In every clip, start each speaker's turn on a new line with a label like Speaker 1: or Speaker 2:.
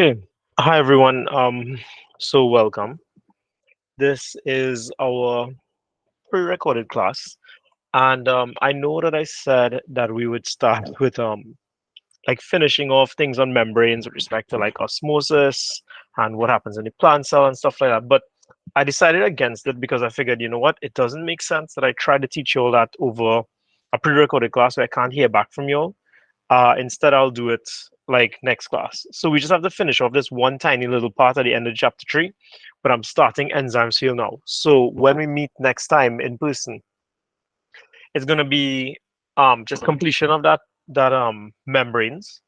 Speaker 1: Okay. Hi, everyone. So welcome. This is our pre-recorded class, and I know that I said that we would start with like finishing off things on membranes with respect to like osmosis and what happens in the plant cell and stuff like that. But I decided against it because I figured, you know what, it doesn't make sense that I try to teach you all that over a pre-recorded class where I can't hear back from you all. Instead, I'll do it like next class. So we just have to finish off this one tiny little part at the end of chapter 3, but I'm starting enzymes here now. So when we meet next time in person, it's gonna be just completion of that membranes,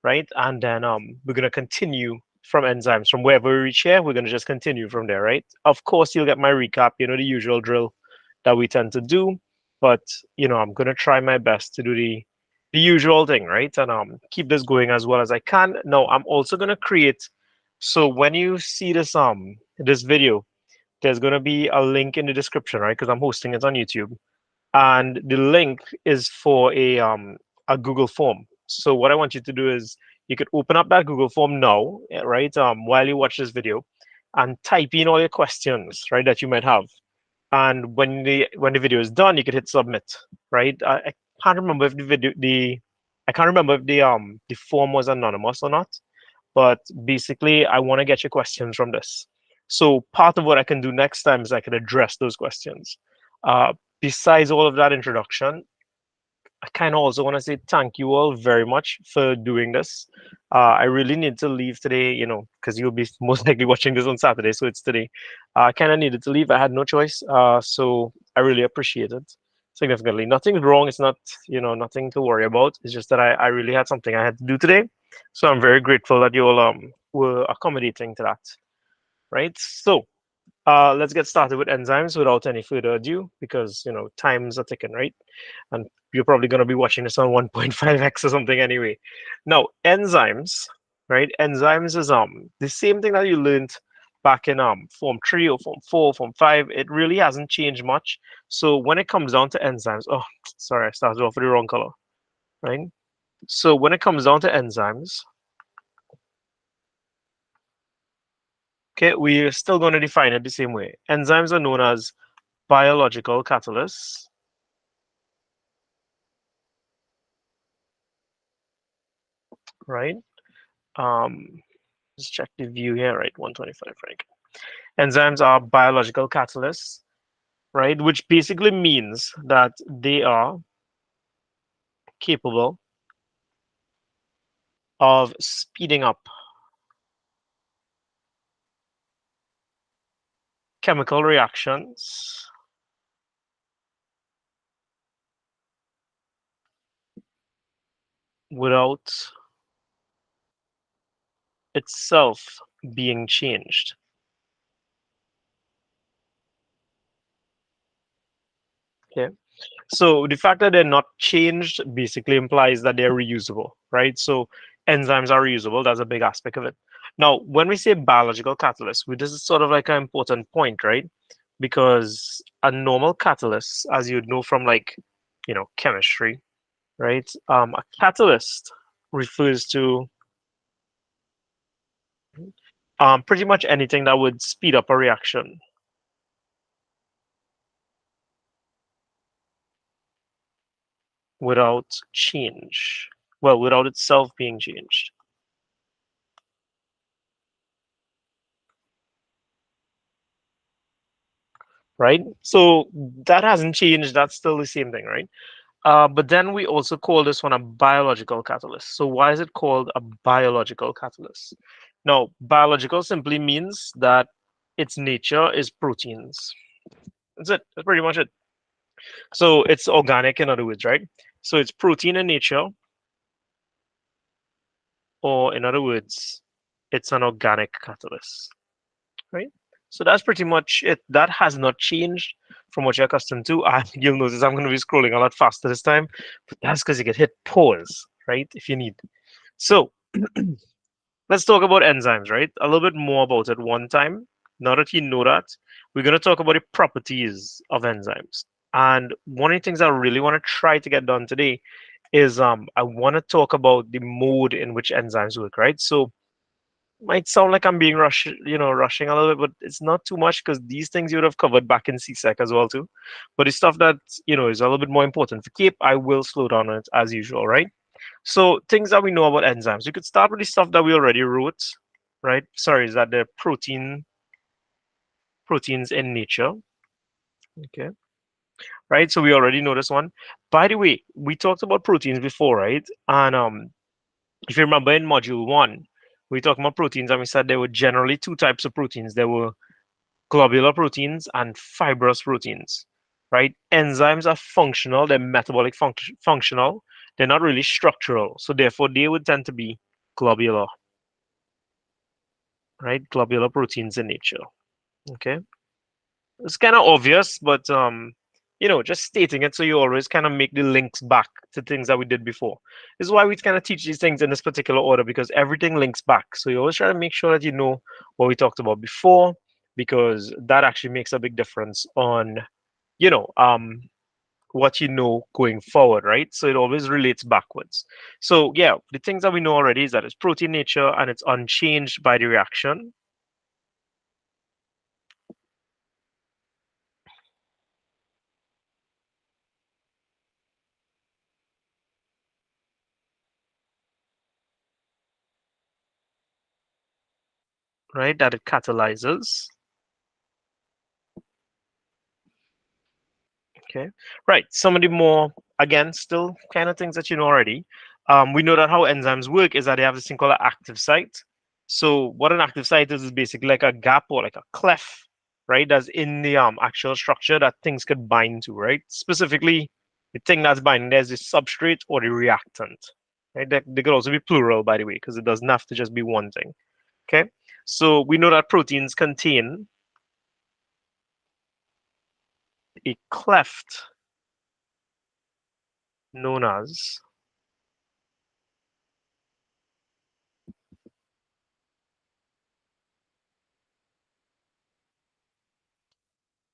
Speaker 1: right? And then we're gonna continue from enzymes from wherever we reach here. We're gonna just continue from there, right? Of course, you'll get my recap. You know the usual drill that we tend to do, but I'm gonna try my best to do the usual thing, right? And keep this going as well as I can. Now, I'm also gonna create. So when you see this video, there's gonna be a link in the description, right? Because I'm hosting it on YouTube, and the link is for a Google form. So what I want you to do is you could open up that Google form now, right? While you watch this video, and type in all your questions, right, that you might have. And when the video is done, you could hit submit, right? I can't remember if the video the I can't remember if the form was anonymous or not, but basically I want to get your questions from this. So part of what I can do next time is I can address those questions. Uh, Besides all of that introduction, I kind of also want to say thank you all very much for doing this. I really need to leave today, because you'll be most likely watching this on Saturday, so it's today. I kind of needed to leave. I had no choice. So I really appreciate it significantly. Nothing's wrong. It's not, nothing to worry about. It's just that I really had something I had to do today. So I'm very grateful that you all were accommodating to that, right? So let's get started with enzymes without any further ado, because times are ticking, right? And you're probably going to be watching this on 1.5x or something anyway. Now, enzymes, right? Enzymes is the same thing that you learned back in form 3 or form 4, form 5. It really hasn't changed much. So when it comes down to enzymes, oh, sorry, I started off with the wrong color, right? So when it comes down to enzymes, okay, we're still going to define it the same way. Enzymes are known as biological catalysts, right? Um, let's check the view here, right? 125, right? Enzymes are biological catalysts, right? Which basically means that they are capable of speeding up chemical reactions without itself being changed. Okay. So the fact that they're not changed basically implies that they're reusable, right? So enzymes are reusable. That's a big aspect of it. Now, when we say biological catalyst, this is sort of like an important point, right? Because a normal catalyst, as you'd know from like, chemistry, right? A catalyst refers to pretty much anything that would speed up a reaction without change. Well, without itself being changed. Right? So that hasn't changed. That's still the same thing, right? But then we also call this one a biological catalyst. So why is it called a biological catalyst? Now, biological simply means that its nature is proteins. That's it. That's pretty much it. So it's organic, in other words, right? So it's protein in nature, or in other words, it's an organic catalyst, right? So that's pretty much it. That has not changed from what you're accustomed to. And you'll notice I'm going to be scrolling a lot faster this time, but that's because you can hit pause, right? If you need. So let's talk about enzymes, right? A little bit more about it one time. Now that you know that, we're going to talk about the properties of enzymes. And one of the things I really want to try to get done today is I want to talk about the mode in which enzymes work, right? So Might sound like I'm being rushing a little bit, but it's not too much because these things you would have covered back in CSEC as well too. But the stuff that is a little bit more important for Cape, I will slow down on it as usual, right? So things that we know about enzymes. We could start with the stuff that we already wrote, right? Sorry, is that the proteins in nature? Okay, right. So we already know this one. By the way, we talked about proteins before, right? And if you remember in module one, we talked about proteins and we said there were generally two types of proteins. There were globular proteins and fibrous proteins, right? Enzymes are functional, they're metabolic functional, they're not really structural. So therefore, they would tend to be globular, right? Globular proteins in nature. Okay. It's kind of obvious, but just stating it so you always kind of make the links back to things that we did before. This is why we kind of teach these things in this particular order because everything links back. So you always try to make sure that you know what we talked about before, because that actually makes a big difference on, you know, um, what you know going forward, right? So it always relates backwards. So yeah, the things that we know already is that it's protein nature and it's unchanged by the reaction, right? That it catalyzes. Okay. Right. Some of the more, again, still kind of things that you know already. We know that how enzymes work is that they have this thing called an active site. So what an active site is basically like a gap or like a cleft, right? That's in the actual structure that things could bind to, right? Specifically, the thing that's binding there is the substrate or the reactant, right? They could also be plural, by the way, because it doesn't have to just be one thing. Okay. So we know that proteins contain a cleft known as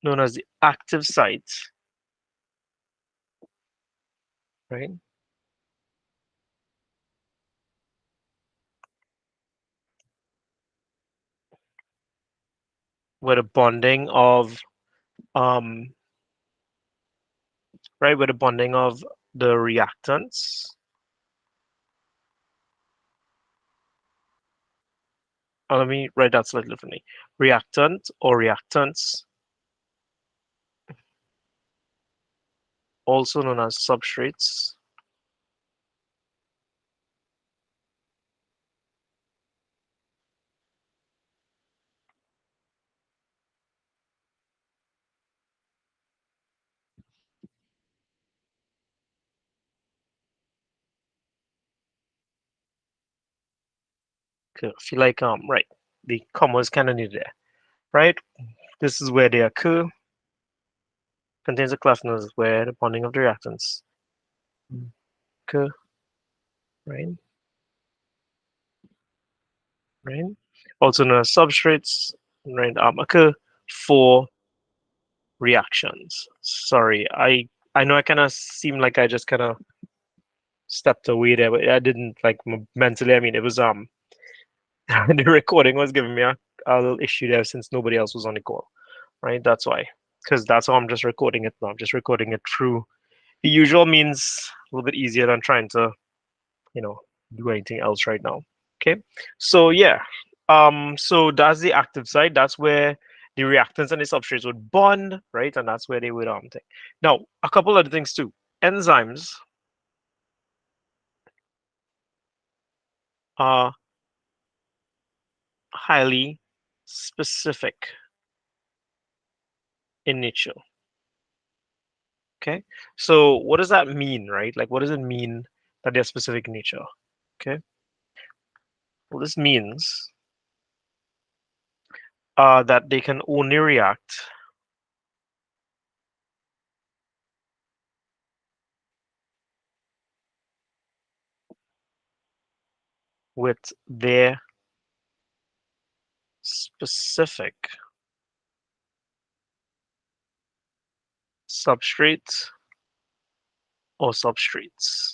Speaker 1: the active site, right? Where the bonding of um right where the bonding of the reactants. Let me write that slightly differently. Reactant or reactants, also known as substrates, okay, I feel like right, the comma is kind of needed there, right? This is where they occur. Contains a cleft nose where the bonding of the reactants occur, right? Right. Also known as substrates, right? Occur for reactions. Sorry, I know I kind of seem like I just kind of stepped away there, but I didn't like mentally. I mean, it was the recording was giving me a little issue there since nobody else was on the call, right? That's why, because that's how I'm just recording it now. I'm just recording it through the usual means, a little bit easier than trying to, you know, do anything else right now. Okay, so yeah, so that's the active side. That's where the reactants and the substrates would bond, right? And that's where they would take. Now, a couple other things too. Enzymes are highly specific in nature. Okay. So what does that mean, right? Like, what does it mean that they're specific in nature? Okay. Well, this means that they can only react with their specific substrate or substrates.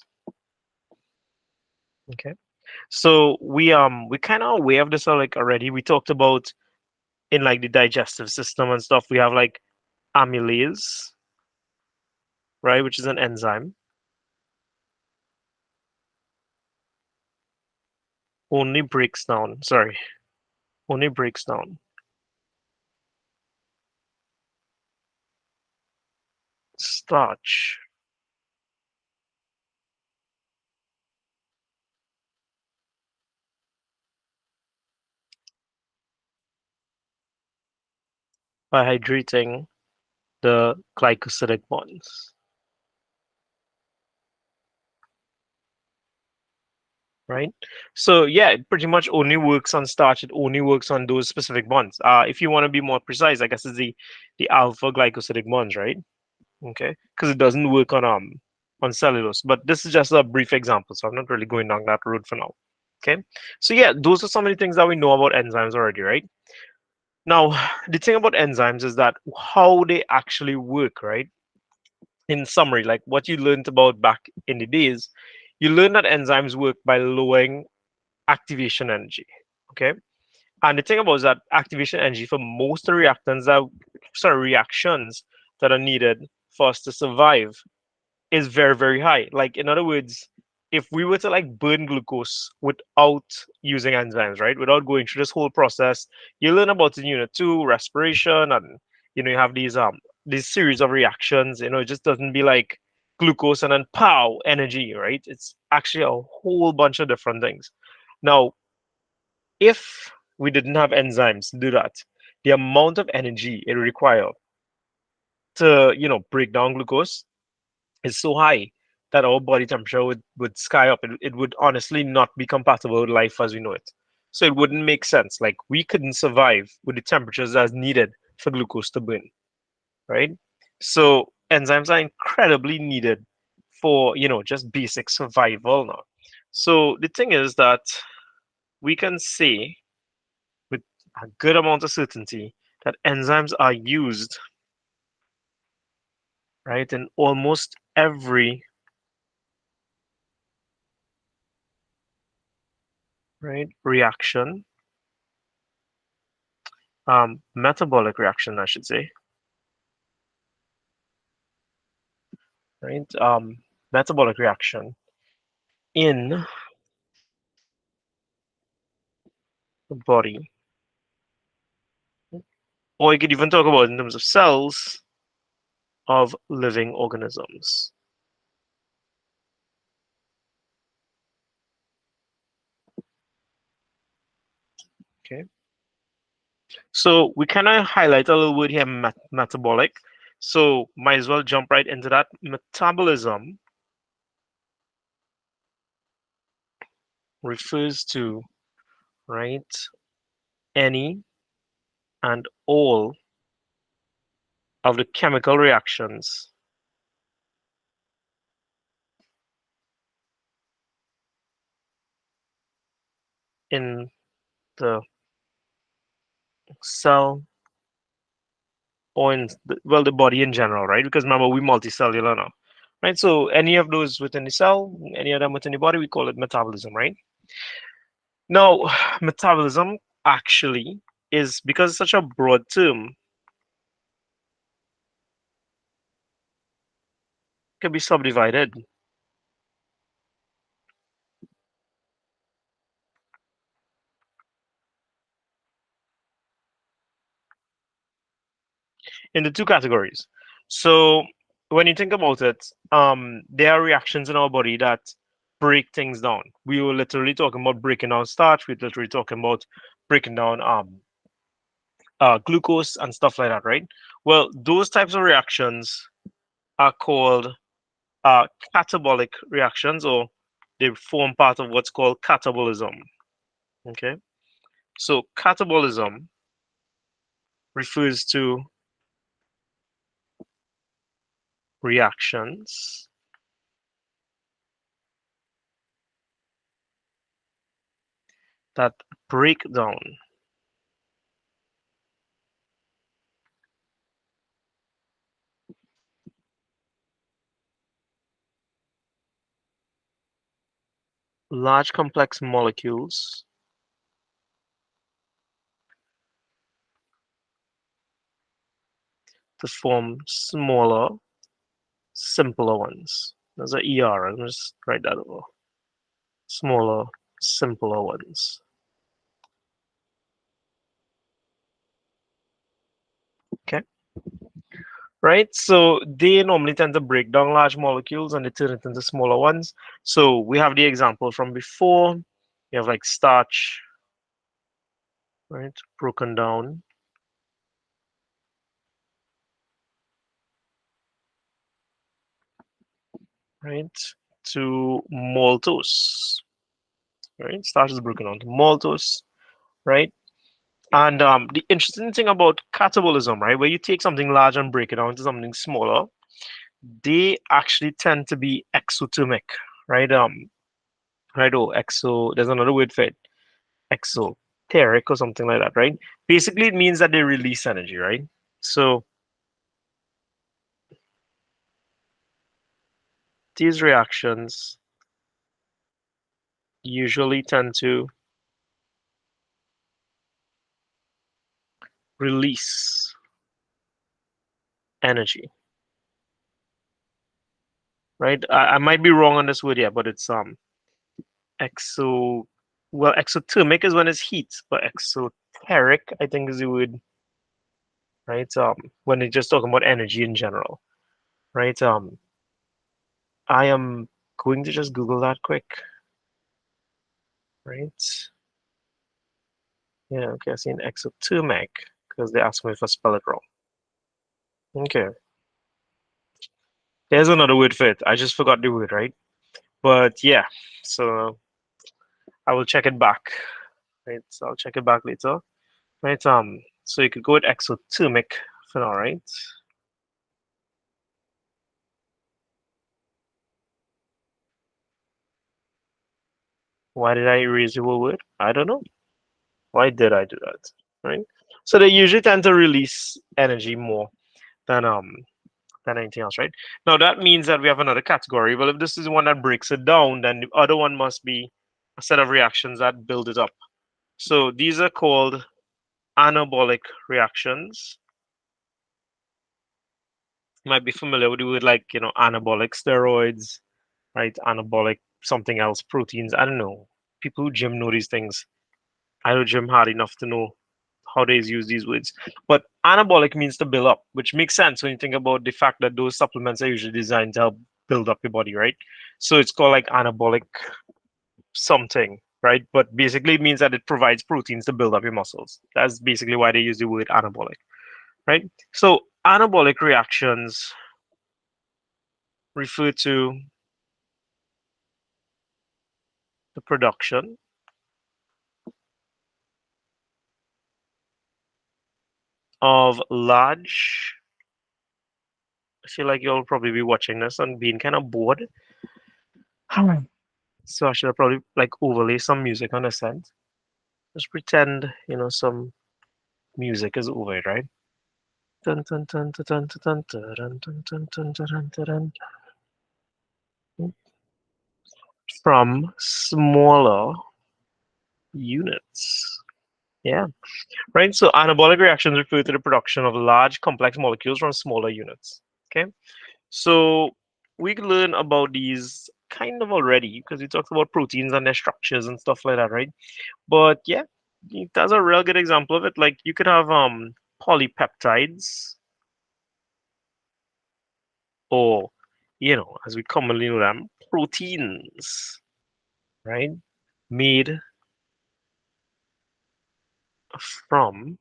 Speaker 1: Okay. So we kind of aware of this like already. We talked about in like the digestive system and stuff. We have like amylase, right, which is an enzyme, only breaks down. Sorry, only breaks down starch by hydrating the glycosidic bonds, right? So yeah, it pretty much only works on starch. It only works on those specific bonds. If you want to be more precise, I guess it's the alpha glycosidic bonds, right? Okay, because it doesn't work on cellulose. But this is just a brief example, so I'm not really going down that road for now. Okay, so yeah, those are some of the things that we know about enzymes already, right? Now, the thing about enzymes is that how they actually work, right? In summary, like what you learned about back in the days, you learned that enzymes work by lowering activation energy. Okay. And the thing about is that activation energy for most of the reactions that are needed for us to survive is very, very high. Like in other words, if we were to like burn glucose without using enzymes, right? Without going through this whole process, you learn about in unit two, respiration, and you have these series of reactions. It just doesn't be like glucose and then pow energy, right? It's actually a whole bunch of different things. Now, if we didn't have enzymes to do that, the amount of energy it requires to, break down glucose is so high that our body temperature would sky up. It would honestly not be compatible with life as we know it. So it wouldn't make sense. Like we couldn't survive with the temperatures as needed for glucose to burn, right? So enzymes are incredibly needed for, just basic survival now. So the thing is that we can say with a good amount of certainty that enzymes are used, right, in almost every, right, reaction, metabolic reaction, I should say, right, metabolic reaction in the body, or you could even talk about in terms of cells of living organisms. Okay, so we kind of highlight a little word here, metabolic. So might as well jump right into that. Metabolism refers to, right, any and all of the chemical reactions in the cell or in the body in general, right? Because remember, we multicellular now, right? So any of those within the cell, any of them within the body, we call it metabolism, right? Now, metabolism actually is because it's such a broad term, can be subdivided into two categories. So when you think about it, there are reactions in our body that break things down. We were literally talking about breaking down starch. We're literally talking about breaking down glucose and stuff like that, right? Well, those types of reactions are called uh, catabolic reactions, or they form part of what's called catabolism. Okay, so catabolism refers to reactions that break down large complex molecules to form smaller, simpler ones. There's a ER, I'll just write that over. Smaller, simpler ones. Okay, right? So they normally tend to break down large molecules and they turn it into smaller ones. So we have the example from before. You have like starch, right? Broken down, right? To maltose, right? Starch is broken down to maltose, right? And the interesting thing about catabolism, right, where you take something large and break it down into something smaller, they actually tend to be exothermic, right? Right? Oh, exo. There's another word for it, exoteric or something like that, right? Basically, it means that they release energy, right? So these reactions usually tend to release energy, right? I might be wrong on this word here, but it's exo. Well, exothermic is when it's heat, but exoteric, I think, is the word, right? When it's just talking about energy in general, right? I am going to just Google that quick, right? Yeah, okay, I seen exothermic because they asked me if I spell it wrong. Okay, there's another word for it. I just forgot the word, right? But yeah, so I will check it back, right? So I'll check it back later, right? So you could go with exothermic for now, right? Why did I erase the whole word? I don't know. Why did I do that? Right? So they usually tend to release energy more than anything else, right? Now that means that we have another category. Well, if this is the one that breaks it down, then the other one must be a set of reactions that build it up. So these are called anabolic reactions. You might be familiar with the word like, anabolic steroids, right? Anabolic something else, proteins. I don't know. People who gym know these things. I know gym hard enough to know how they use these words. But anabolic means to build up, which makes sense when you think about the fact that those supplements are usually designed to help build up your body, right? So it's called like anabolic something, right? But basically it means that it provides proteins to build up your muscles. That's basically why they use the word anabolic, right? So anabolic reactions refer to the production of large. I feel like you'll probably be watching this and being kind of bored. So I should probably like overlay some music on this end. Just pretend, some music is over it, right? Dun, dun, dun, dun, dun, dun, dun, dun, dun, dun, dun, dun, dun, dun. From smaller units. Yeah, right. So anabolic reactions refer to the production of large complex molecules from smaller units. Okay. So we could learn about these kind of already because we talked about proteins and their structures and stuff like that, right? But yeah, that's a real good example of it. Like you could have polypeptides or as we commonly know them, proteins, right? Made from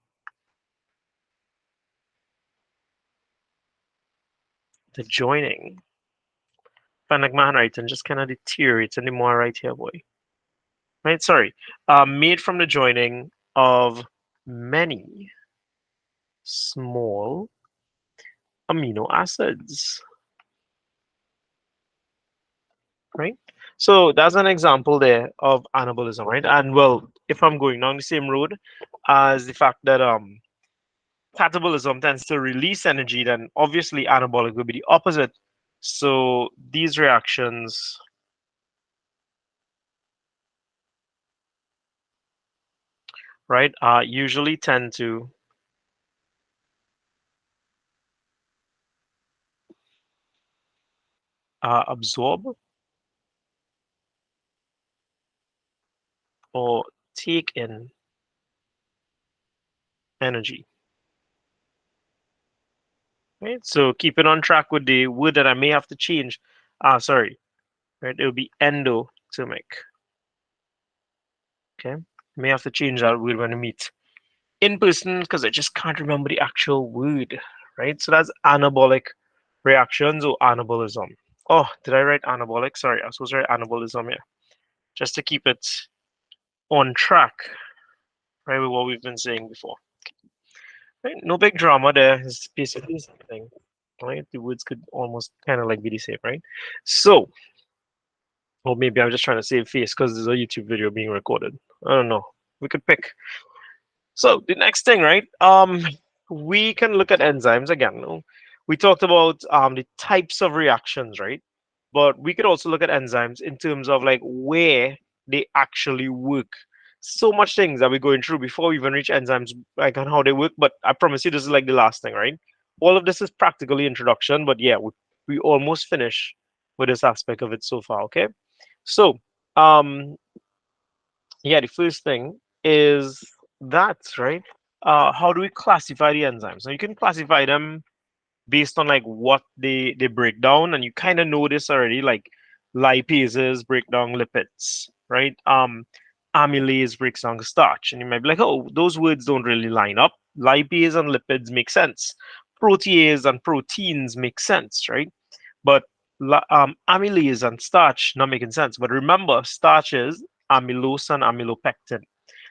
Speaker 1: the joining. Find like my handwriting just kind of deteriorates anymore right here, boy. Right? Sorry. Made from the joining of many small amino acids. Right? So that's an example there of anabolism, right? And well, if I'm going down the same road as the fact that catabolism tends to release energy, then obviously anabolic would be the opposite. So these reactions right, usually tend to absorb or take in energy. Right? So keeping on track with the word that I may have to change. Sorry, right? It'll be endothermic. Okay, may have to change that word when we meet in person because I just can't remember the actual word. Right? So that's anabolic reactions or anabolism. Oh, did I write anabolic? Sorry, I was supposed to write anabolism here, just to keep it on track, right, with what we've been saying before. Right? No big drama there. It's basically the same thing. Right? The words could almost kind of like be the same, right? So, or maybe I'm just trying to save face because there's a YouTube video being recorded. I don't know. We could pick. So the next thing, right? We can look at enzymes again. No? We talked about the types of reactions, right? But we could also look at enzymes in terms of like where they actually work. So much things that we're going through before we even reach enzymes, like on how they work. But I promise you, this is like the last thing, right? All of this is practically introduction, but yeah, we almost finish with this aspect of it so far. Okay, so um, yeah, the first thing is that, right? How do we classify the enzymes? Now you can classify them based on like what they break down, and you kind of know this already. Like lipases break down lipids, right? Amylase breaks down starch, and you might be like, oh, those words don't really line up. Lipase and lipids make sense. Protease and proteins make sense, right? But amylase and starch not making sense. But remember, starch is amylose and amylopectin.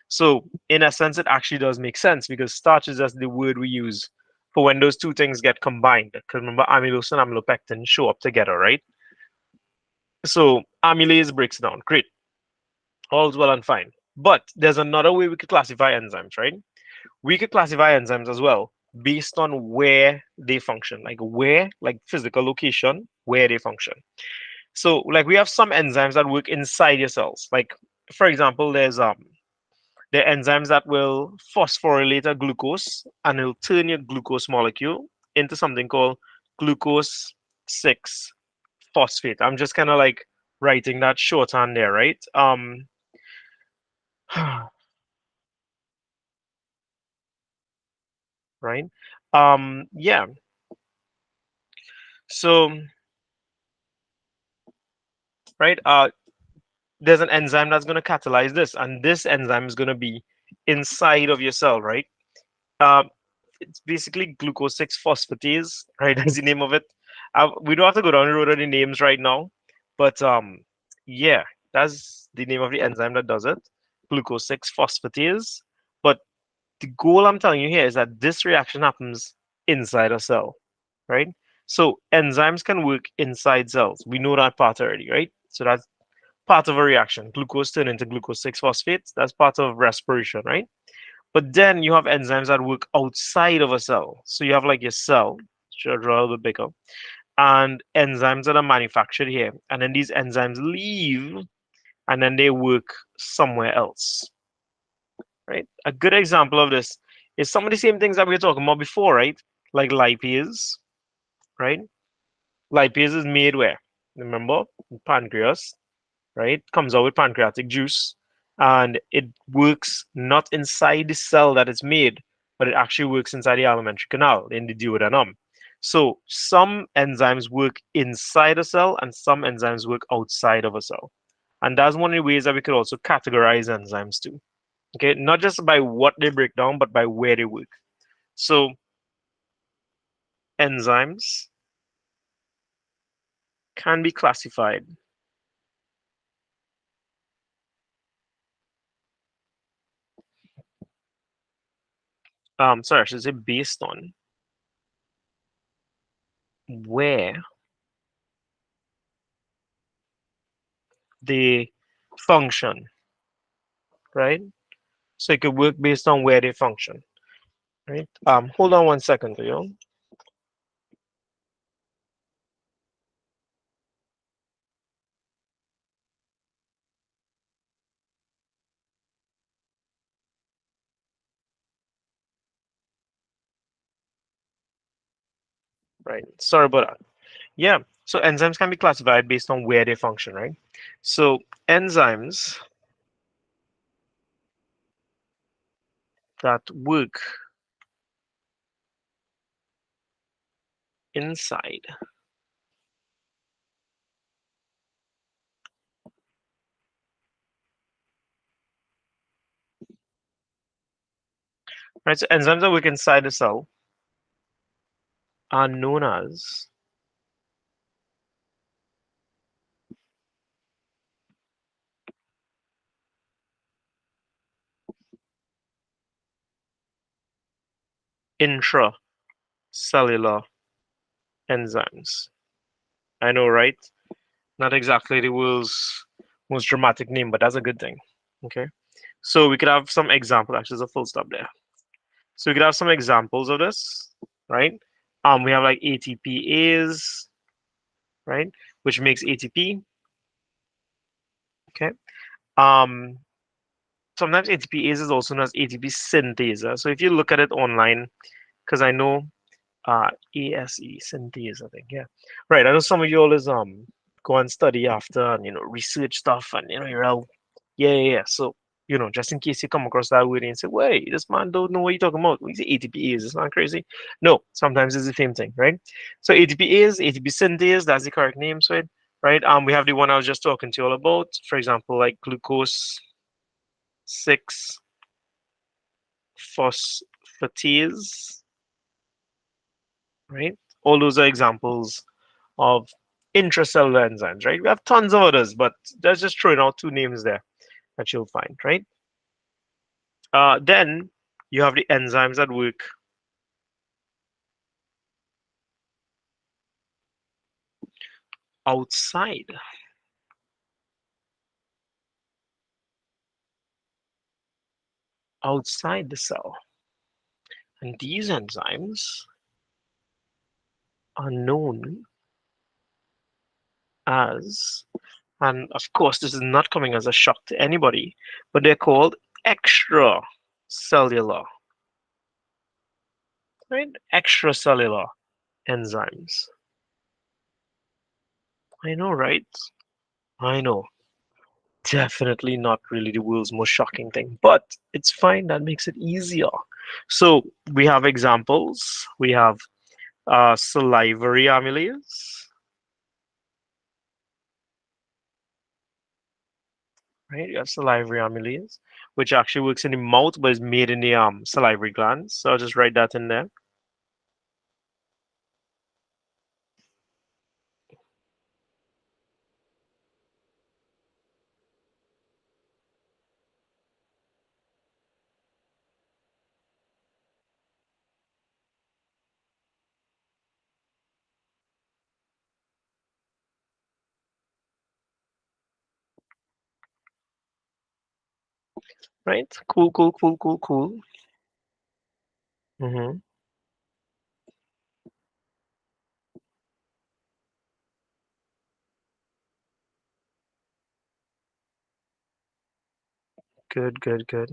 Speaker 1: So in a sense, it actually does make sense because starch is just the word we use for when those two things get combined. Because remember, amylose and amylopectin show up together, right? So amylase breaks down. Great, all's well and fine. But there's another way we could classify enzymes, right? We could classify enzymes as well based on where they function, like where, like physical location, where they function. So, like we have some enzymes that work inside your cells. Like, for example, there are enzymes that will phosphorylate a glucose and it'll turn your glucose molecule into something called glucose 6 phosphate. I'm just kind of like writing that shorthand there, right? Right. Yeah. So, right. There's an enzyme that's going to catalyze this, and this enzyme is going to be inside of your cell, right? Um, it's basically glucose 6 phosphatase, right? That's the name of it. We don't have to go down the road of the names right now, but yeah, that's the name of the enzyme that does it, glucose 6 phosphatase. But the goal I'm telling you here is that this reaction happens inside a cell, right? So enzymes can work inside cells. We know that part already, right? So that's part of a reaction. Glucose turn into glucose 6 phosphates. That's part of respiration, right? But then you have enzymes that work outside of a cell. So you have like your cell, should draw a little bit bigger, and enzymes that are manufactured here. And then these enzymes leave and then they work somewhere else, right? A good example of this is some of the same things that we were talking about before, right? Like lipase, right? Lipase is made where? Remember? In pancreas, right? Comes out with pancreatic juice and it works not inside the cell that it's made, but it actually works inside the alimentary canal in the duodenum. So some enzymes work inside a cell and some enzymes work outside of a cell. And that's one of the ways that we could also categorize enzymes too. Okay, not just by what they break down, but by where they work. So enzymes can be classified. Sorry, I should say based on where they function, right? So it could work based on where they function, right? Hold on one second, Leo. right? Sorry about that. Yeah. So enzymes can be classified based on where they function, right? So enzymes that work inside, right? So enzymes that work inside the cell are known as intracellular enzymes. I know, right? Not exactly the world's most dramatic name, but that's a good thing. Okay. So we could have some examples. Actually, there's a full stop there. So we could have some examples of this, right? We have like ATPase, right, which makes ATP. Okay. Um, Sometimes ATPase is also known as ATP synthase. So if you look at it online, because I know ASE synthase, I think, yeah, right. I know some of you always go and study after and research stuff and you're all yeah, yeah, yeah. So just in case you come across that word and say, wait, this man don't know what you're talking about. We say ATP is, it's not crazy. No, sometimes it's the same thing, right? So ATP is ATP synthase, that's the correct name, so it, right? We have the one I was just talking to you all about, for example, like glucose 6 phosphatase, right? All those are examples of intracellular enzymes, right? We have tons of others, but that's just throwing out two names there that you'll find, right? Then you have the enzymes that work outside, outside the cell. And these enzymes are known as, and of course, this is not coming as a shock to anybody, but they're called extracellular, right? Extracellular enzymes. I know, right? I know. Definitely not really the world's most shocking thing, but it's fine. That makes it easier. So we have examples. We have salivary amylase, right? You have salivary amylase, which actually works in the mouth, but is made in the salivary glands. So I'll just write that in there. Right? Cool, cool, cool, cool, cool. Mm-hmm. Good, good, good.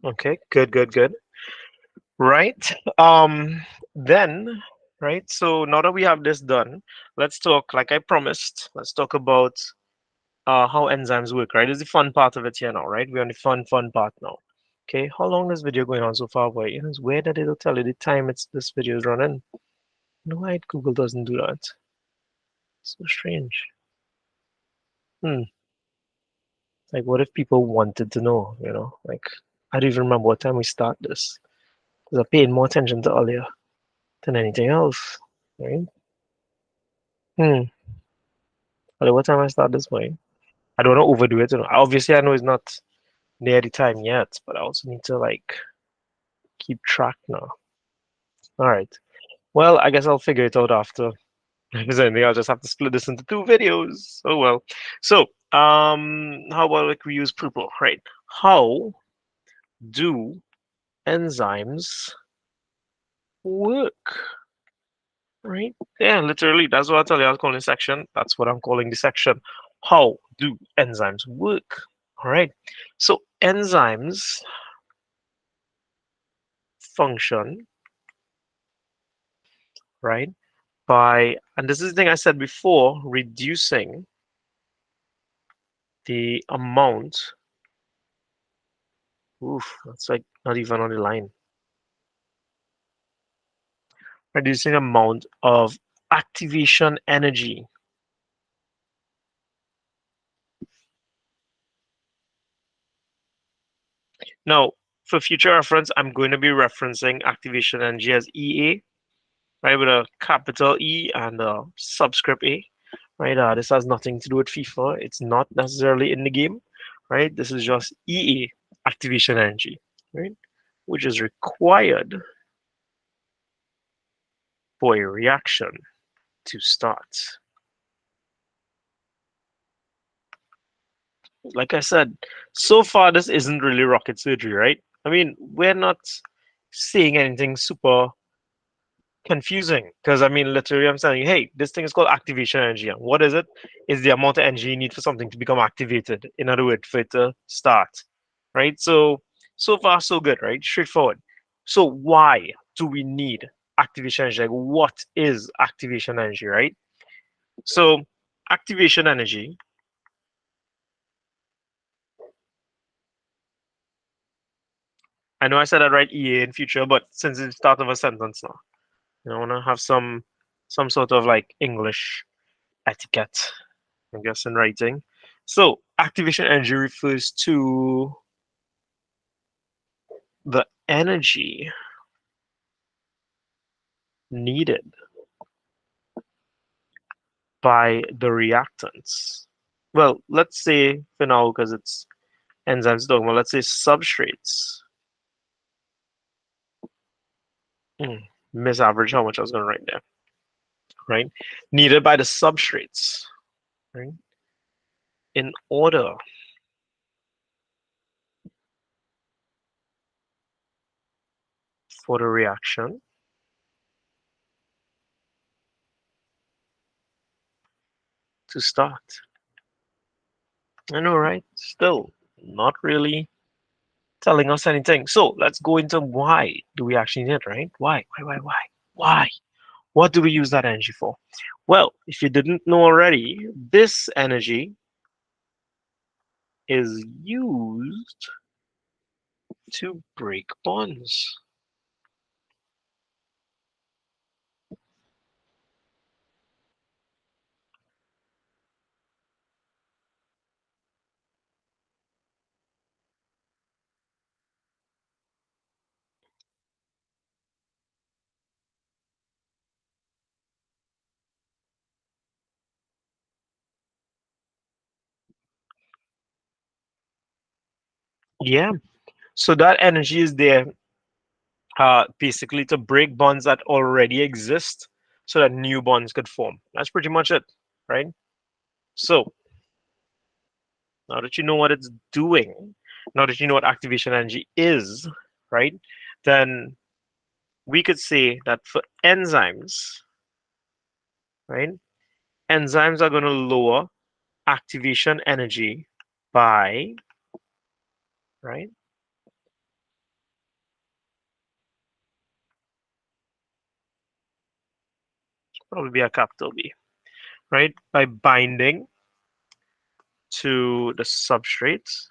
Speaker 1: Okay, good, good, good. Right. Then, right. So now that we have this done, let's talk, like I promised, let's talk about how enzymes work, right? It's the fun part of it here now, right? We're on the fun part now. Okay, how long is video going on so far, boy? It's weird that it'll tell you the time this video is running. No, why Google doesn't do that? So strange. Hmm. Like, what if people wanted to know? Like I don't even remember what time we start this. Because I paid more attention to earlier than anything else, right? Hmm. Like, what time I start this morning? I don't want to overdo it. Obviously, I know it's not near the time yet, but I also need to like keep track now. All right. Well, I guess I'll figure it out after. If there's anything, I'll just have to split this into two videos. Oh well. So, how about like we use purple, right? How do enzymes work? right? Yeah, literally. That's what I tell you. I was calling the section. That's what I'm calling the section. How do enzymes work? All right. So enzymes function, right, by, and this is the thing I said before, reducing the amount. Oof, that's like not even on the line. Reducing amount of activation energy. Now, for future reference, I'm going to be referencing activation energy as EA, right, with a capital E and a subscript A, right? This has nothing to do with FIFA. It's not necessarily in the game, right? This is just EA, activation energy, right, which is required for a reaction to start. Like I said, so far this isn't really rocket surgery, right? I mean, we're not seeing anything super confusing because I mean, literally, I'm saying, hey, this thing is called activation energy. And what is it? Is the amount of energy you need for something to become activated. In other words, for it to start, right? So far, so good, right? Straightforward. So why do we need activation energy? Like, what is activation energy, right? So activation energy. I know I said that right, EA in future, but since it's the start of a sentence now, I want to have some sort of like English etiquette, I guess, in writing. So, activation energy refers to the energy needed by the reactants. Well, let's say for now, because it's enzymes dogma, let's say substrates. Mm, misaverage how much I was going to write there, right? Needed by the substrates, right? In order for the reaction to start. I know, right? Still not really telling us anything. So let's go into why do we actually need it, right? Why? What do we use that energy for? Well, if you didn't know already, this energy is used to break bonds. Yeah. So that energy is there basically to break bonds that already exist so that new bonds could form. That's pretty much it, right? So now that you know what it's doing, now that you know what activation energy is, right, then we could say that for enzymes, right, enzymes are going to lower activation energy by, right, probably be a capital B, right, by binding to the substrates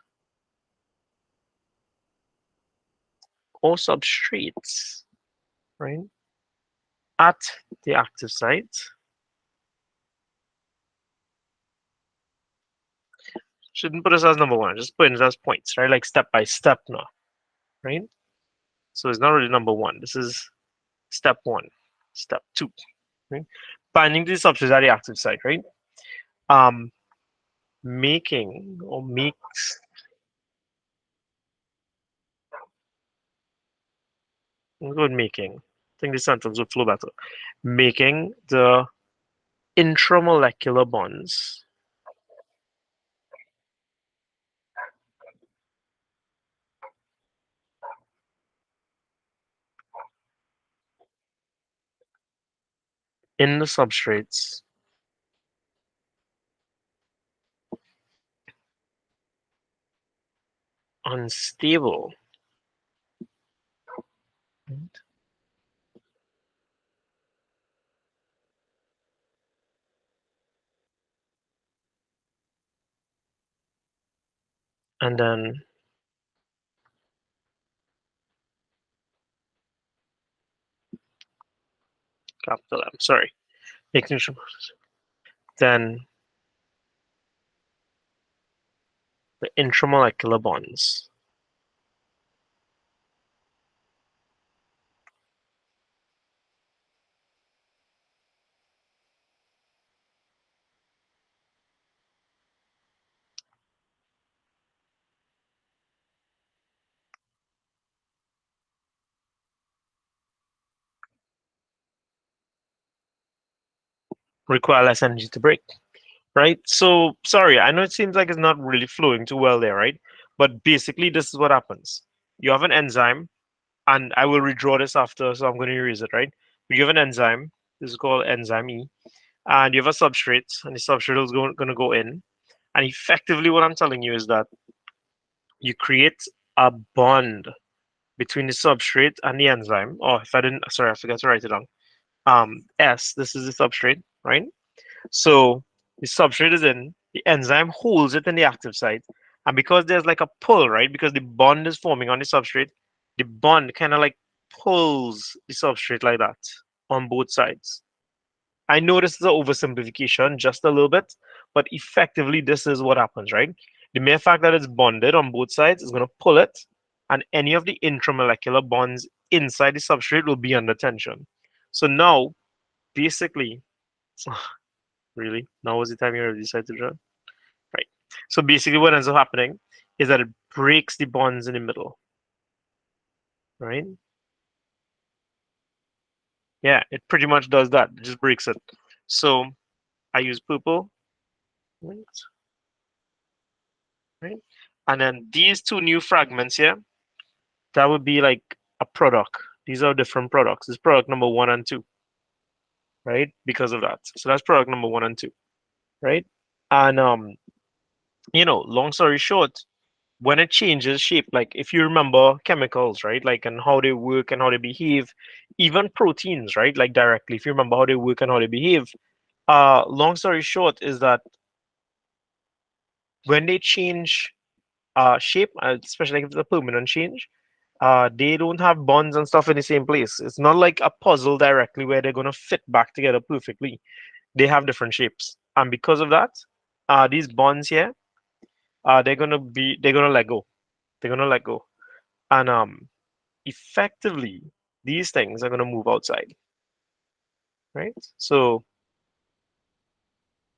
Speaker 1: or substrates, right, at the active site. Shouldn't put this as number one, just put it as points, right, like step by step now, right? So it's not really number one. This is step one, step two, right? Binding to the substrate at the active site, right? Um, making or makes, I'm going making. I think the sentence would flow better. Making the intramolecular bonds in the substrates unstable. And then capital M, sorry, making sure. Then the intramolecular bonds. Require less energy to break, right? So, sorry, I know it seems like it's not really flowing too well there, right? But basically, this is what happens. You have an enzyme, and I will redraw this after, so I'm going to erase it, right? But you have an enzyme, this is called enzyme E, and you have a substrate, and the substrate is going to go in. And effectively, what I'm telling you is that you create a bond between the substrate and the enzyme. Oh, if I didn't, sorry, I forgot to write it down. S, this is the substrate, right? So the substrate is in, the enzyme holds it in the active site. And because there's like a pull, right? Because the bond is forming on the substrate, the bond kind of like pulls the substrate like that on both sides. I know this is an oversimplification just a little bit, but effectively this is what happens, right? The mere fact that it's bonded on both sides is going to pull it, and any of the intramolecular bonds inside the substrate will be under tension. So now, basically, really, now was the time you decided to draw? Right. So basically, what ends up happening is that it breaks the bonds in the middle, right? Yeah, it pretty much does that. It just breaks it. So I use purple, right? Right? And then these two new fragments here, that would be like a product. These are different products. This product number one and two, right? Because of that. So that's product number one and two, right? And long story short, when it changes shape, like if you remember chemicals, right? Like and how they work and how they behave, even proteins, right? Like directly, if you remember how they work and how they behave. Long story short is that when they change shape, especially if it's a permanent change, they don't have bonds and stuff in the same place. It's not like a puzzle directly where they're gonna fit back together perfectly. They have different shapes, and because of that, these bonds here, they're gonna let go. They're gonna let go, and effectively, these things are gonna move outside, right? So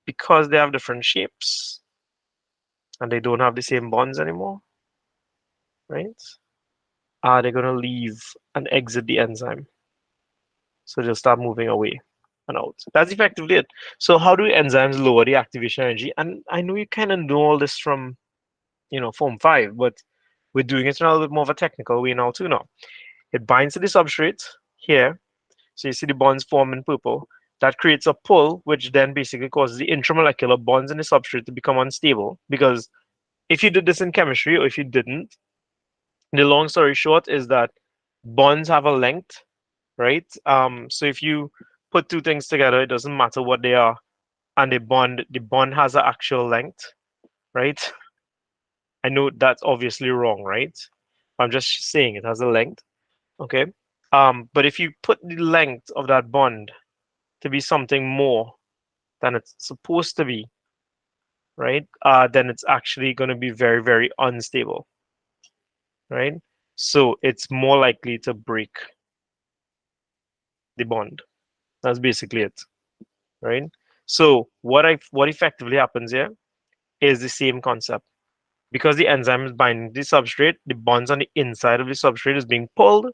Speaker 1: because they have different shapes and they don't have the same bonds anymore, right? They're gonna leave and exit the enzyme. So they'll start moving away and out. That's effectively it. So how do enzymes lower the activation energy? And I know you kind of know all this from, Form 5, but we're doing it in a little bit more of a technical way now too now. It binds to the substrate here. So you see the bonds form in purple. That creates a pull, which then basically causes the intramolecular bonds in the substrate to become unstable. Because if you did this in chemistry or if you didn't, the long story short is that bonds have a length, right? So if you put two things together, it doesn't matter what they are, and the bond has an actual length, right? I know that's obviously wrong, right? I'm just saying it has a length, okay? But if you put the length of that bond to be something more than it's supposed to be, right? Then it's actually going to be very, very unstable, right? So it's more likely to break the bond. That's basically it, right? So what effectively happens here is the same concept. Because the enzyme is binding the substrate, the bonds on the inside of the substrate is being pulled,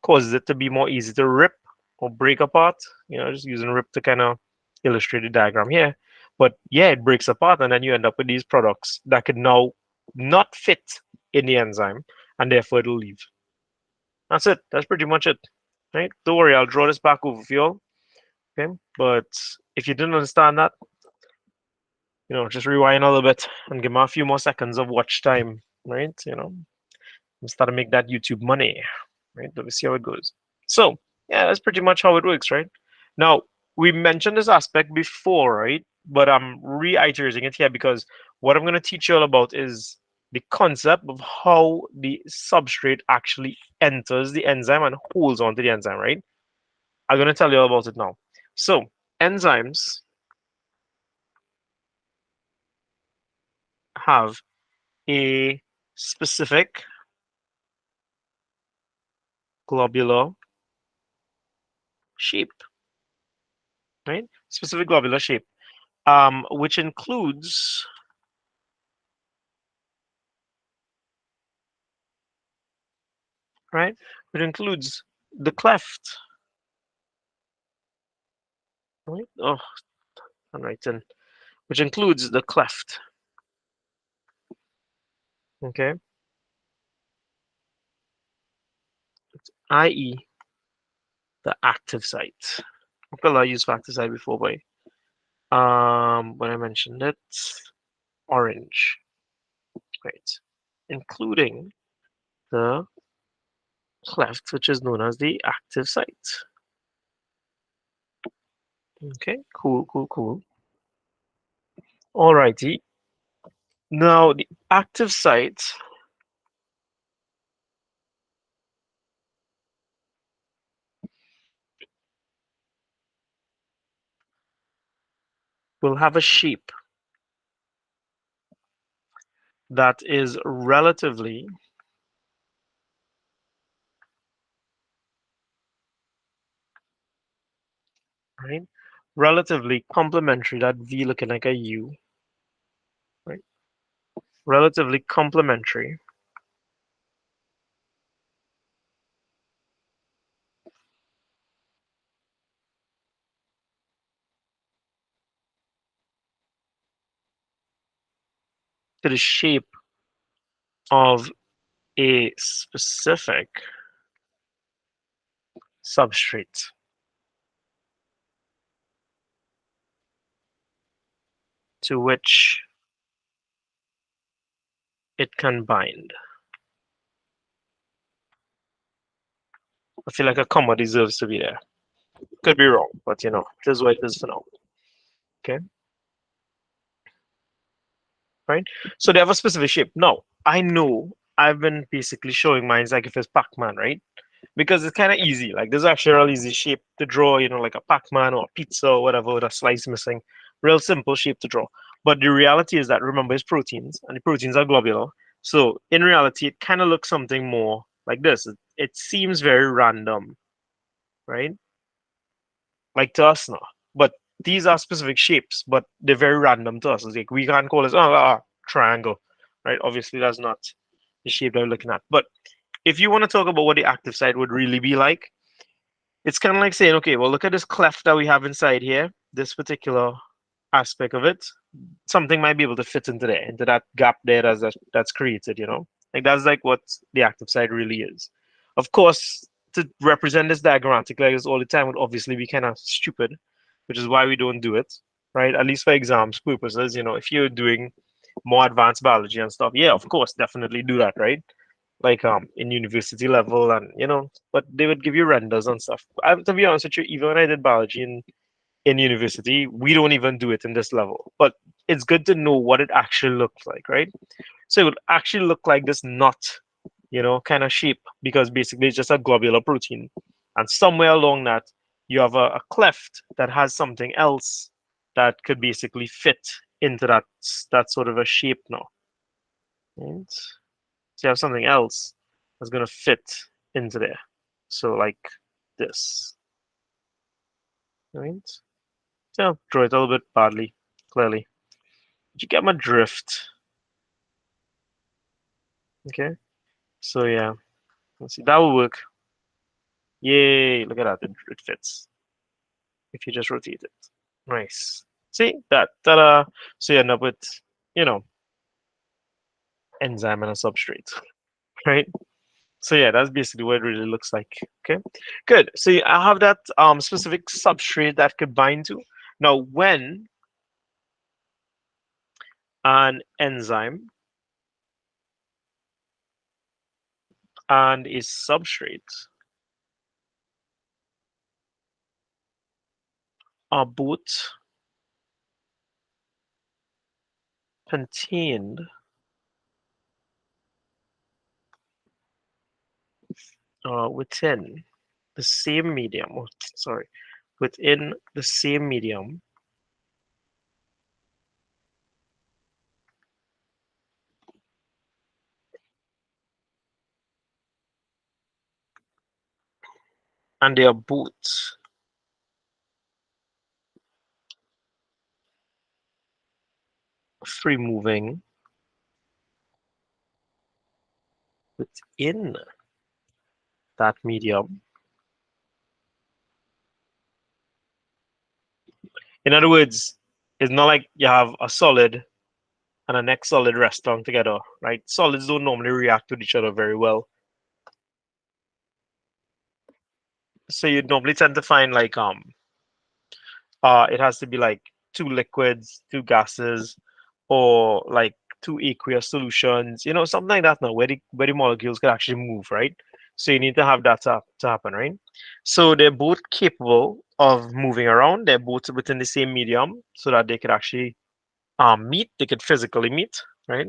Speaker 1: causes it to be more easy to rip or break apart. Just using rip to kind of illustrate the diagram here. But yeah, it breaks apart, and then you end up with these products that could now not fit in the enzyme, and therefore it'll leave. That's it. That's pretty much it. Right? Don't worry, I'll draw this back over for you all. Okay, but if you didn't understand that, just rewind a little bit and give me a few more seconds of watch time, right? And start to make that YouTube money, right? Let me see how it goes. So, yeah, that's pretty much how it works, right? Now, we mentioned this aspect before, right? But I'm reiterating it here because what I'm going to teach you all about is the concept of how the substrate actually enters the enzyme and holds onto the enzyme, right? I'm going to tell you all about it now. So, enzymes have a specific globular shape, right? Specific globular shape, which includes, right? Which includes the cleft, right? Oh, handwriting. Which includes the cleft, okay? I.e., the active site. Okay, I used for active site before, boy. When I mentioned it, orange, right? Including the cleft, which is known as the active site. Okay, cool, cool, cool. Alrighty. Now, the active site will have a shape that is right, relatively complementary. That V looking like a U, right? Relatively complementary to the shape of a specific substrate to which it can bind. I feel like a comma deserves to be there. Could be wrong, but this is what it is for now. Okay, right? So they have a specific shape. Now, I know I've been basically showing mine like if it's Pac-Man, right? Because it's kind of easy. Like there's actually a real easy shape to draw, like a Pac-Man or a pizza or whatever with a slice missing. Real simple shape to draw. But the reality is that remember it's proteins and the proteins are globular. So in reality, it kind of looks something more like this. It seems very random, right? Like to us now. But these are specific shapes, but they're very random to us. It's like we can't call this triangle, right? Obviously, that's not the shape that we're looking at. But if you want to talk about what the active site would really be like, it's kind of like saying, okay, well, look at this cleft that we have inside here, this particular aspect of it. Something might be able to fit into there, into that gap there that's created. Like that's like what the active side really is. Of course, to represent this diagrammatic like this all the time would obviously be kind of stupid, which is why we don't do it, right? At least for exams purposes, if you're doing more advanced biology and stuff, yeah, of course, definitely do that, right? Like in university level and but they would give you renders and stuff. To be honest with you, even when I did biology in university, we don't even do it in this level. But it's good to know what it actually looks like, right? So it would actually look like this nut, kind of shape because basically it's just a globular protein. And somewhere along that, you have a cleft that has something else that could basically fit into that sort of a shape now. Right? So you have something else that's going to fit into there. So like this, right? So draw it a little bit badly, clearly. Did you get my drift? Okay. So yeah, let's see. That will work. Yay! Look at that. It fits. If you just rotate it. Nice. See that? Ta-da! So you end up with, you know, enzyme and a substrate, right? So yeah, that's basically what it really looks like. Okay, good. So I have that specific substrate that could bind to. Now, when an enzyme and a substrate are both contained within the same medium, sorry, within the same medium, and they are both free moving within that medium. In other words, it's not like you have a solid and a next solid resting together, right? Solids don't normally react with each other very well. So you normally tend to find like it has to be like two liquids, two gases, or like two aqueous solutions, something like that now, where the molecules can actually move, right? So you need to have that to happen, right? So they're both capable of moving around. They're both within the same medium so that they could actually meet, they could physically meet, right?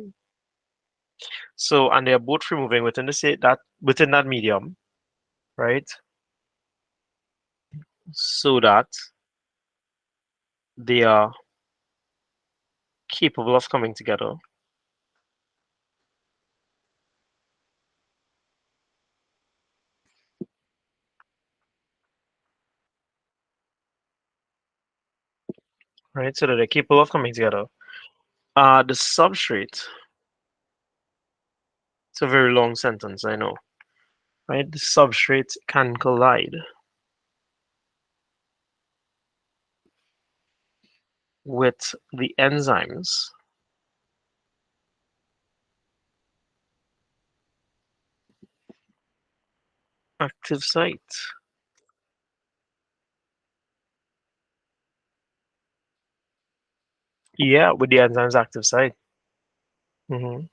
Speaker 1: So and they're both free moving within within that medium, right? So that they are capable of coming together, right? So that they're capable of coming together. The substrate, it's a very long sentence, I know, right? The substrate can collide with the enzymes active site. Yeah, with the enzymes active site. Hmm.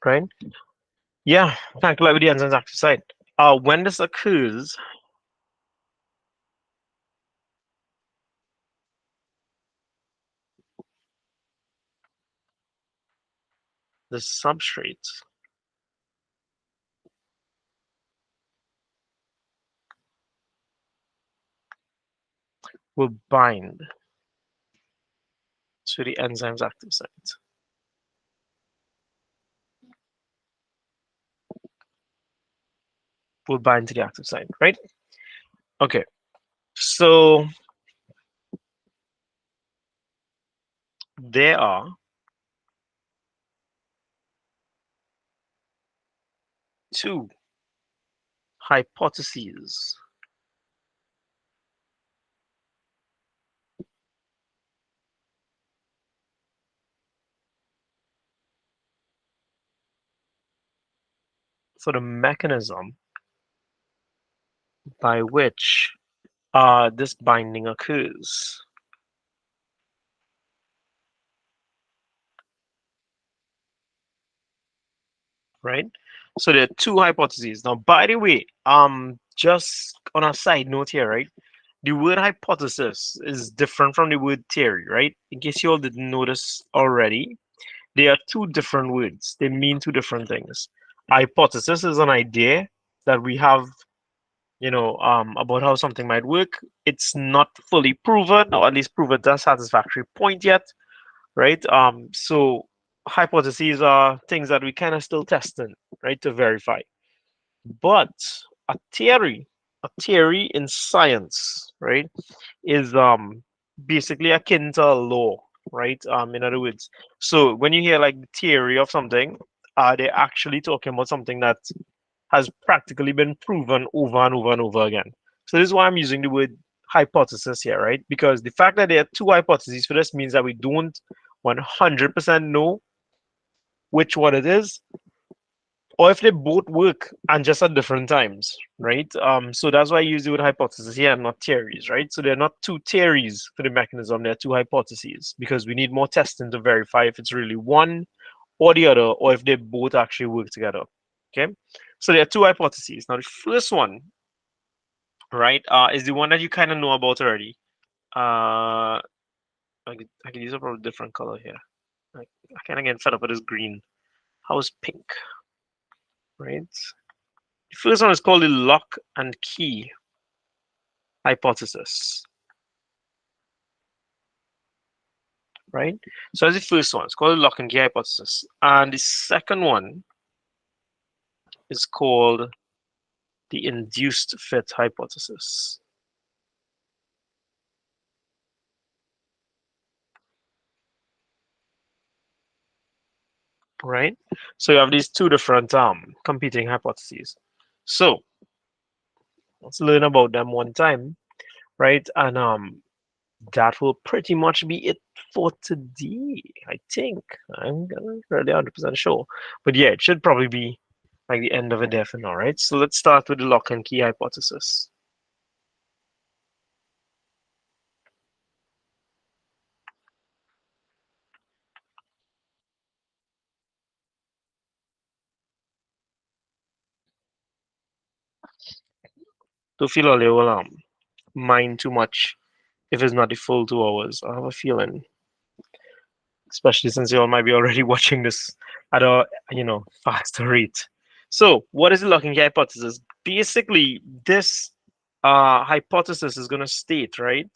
Speaker 1: Right? Yeah, can collide with the enzymes active site. When this occurs, the substrate will bind to the enzymes active site. Will bind to the active site, right? Okay. So there are two hypotheses for the mechanism by which this binding occurs, right? So there are two hypotheses. Now, by the way, just on a side note here, right? The word hypothesis is different from the word theory, right? In case you all didn't notice already, they are two different words. They mean two different things. Hypothesis is an idea that we have, about how something might work. It's not fully proven, or at least proven to a satisfactory point yet, right? So hypotheses are things that we kind of still testing, right, to verify. But a theory, a theory in science, right, is basically akin to a law, right? In other words, so when you hear like the theory of something, they're actually talking about something that has practically been proven over and over and over again. So this is why I'm using the word hypothesis here, right? Because the fact that there are two hypotheses for this means that we don't 100% know which one it is, or if they both work and just at different times, right? So that's why I use the word hypothesis here and not theories, right? So there are not two theories for the mechanism, there are two hypotheses because we need more testing to verify if it's really one or the other, or if they both actually work together. Okay, so there are two hypotheses. Now the first one, right, is the one that you kind of know about already. I could use a probably different color here. I kind of get fed up with this green. How's pink, right? The first one is called the lock and key hypothesis, right? So that's the first one. It's called the lock and key hypothesis. And the second one is called the induced fit hypothesis, right? So you have these two different competing hypotheses. So let's learn about them one time, right? And that will pretty much be it for today, I think. I'm not really 100% sure. But yeah, it should probably be like the end of a day for now, right? So let's start with the lock and key hypothesis. Don't feel all will mind too much if it's not the full 2 hours. I have a feeling, especially since you all might be already watching this at a faster rate. So, what is the lock and key hypothesis? Basically, this hypothesis is going to state, right,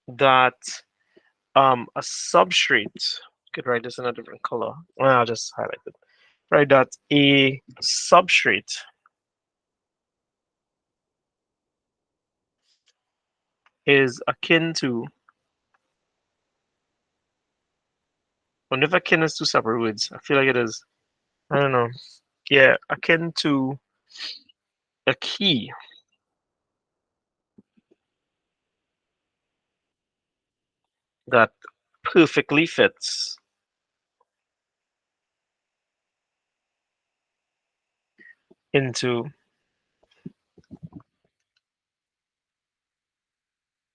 Speaker 1: that a substrate, could write this in a different color. Well, I'll just highlight it. Right, that a substrate is akin to, I wonder if akin is two separate words. I feel like it is. I don't know. Yeah, akin to a key that perfectly fits into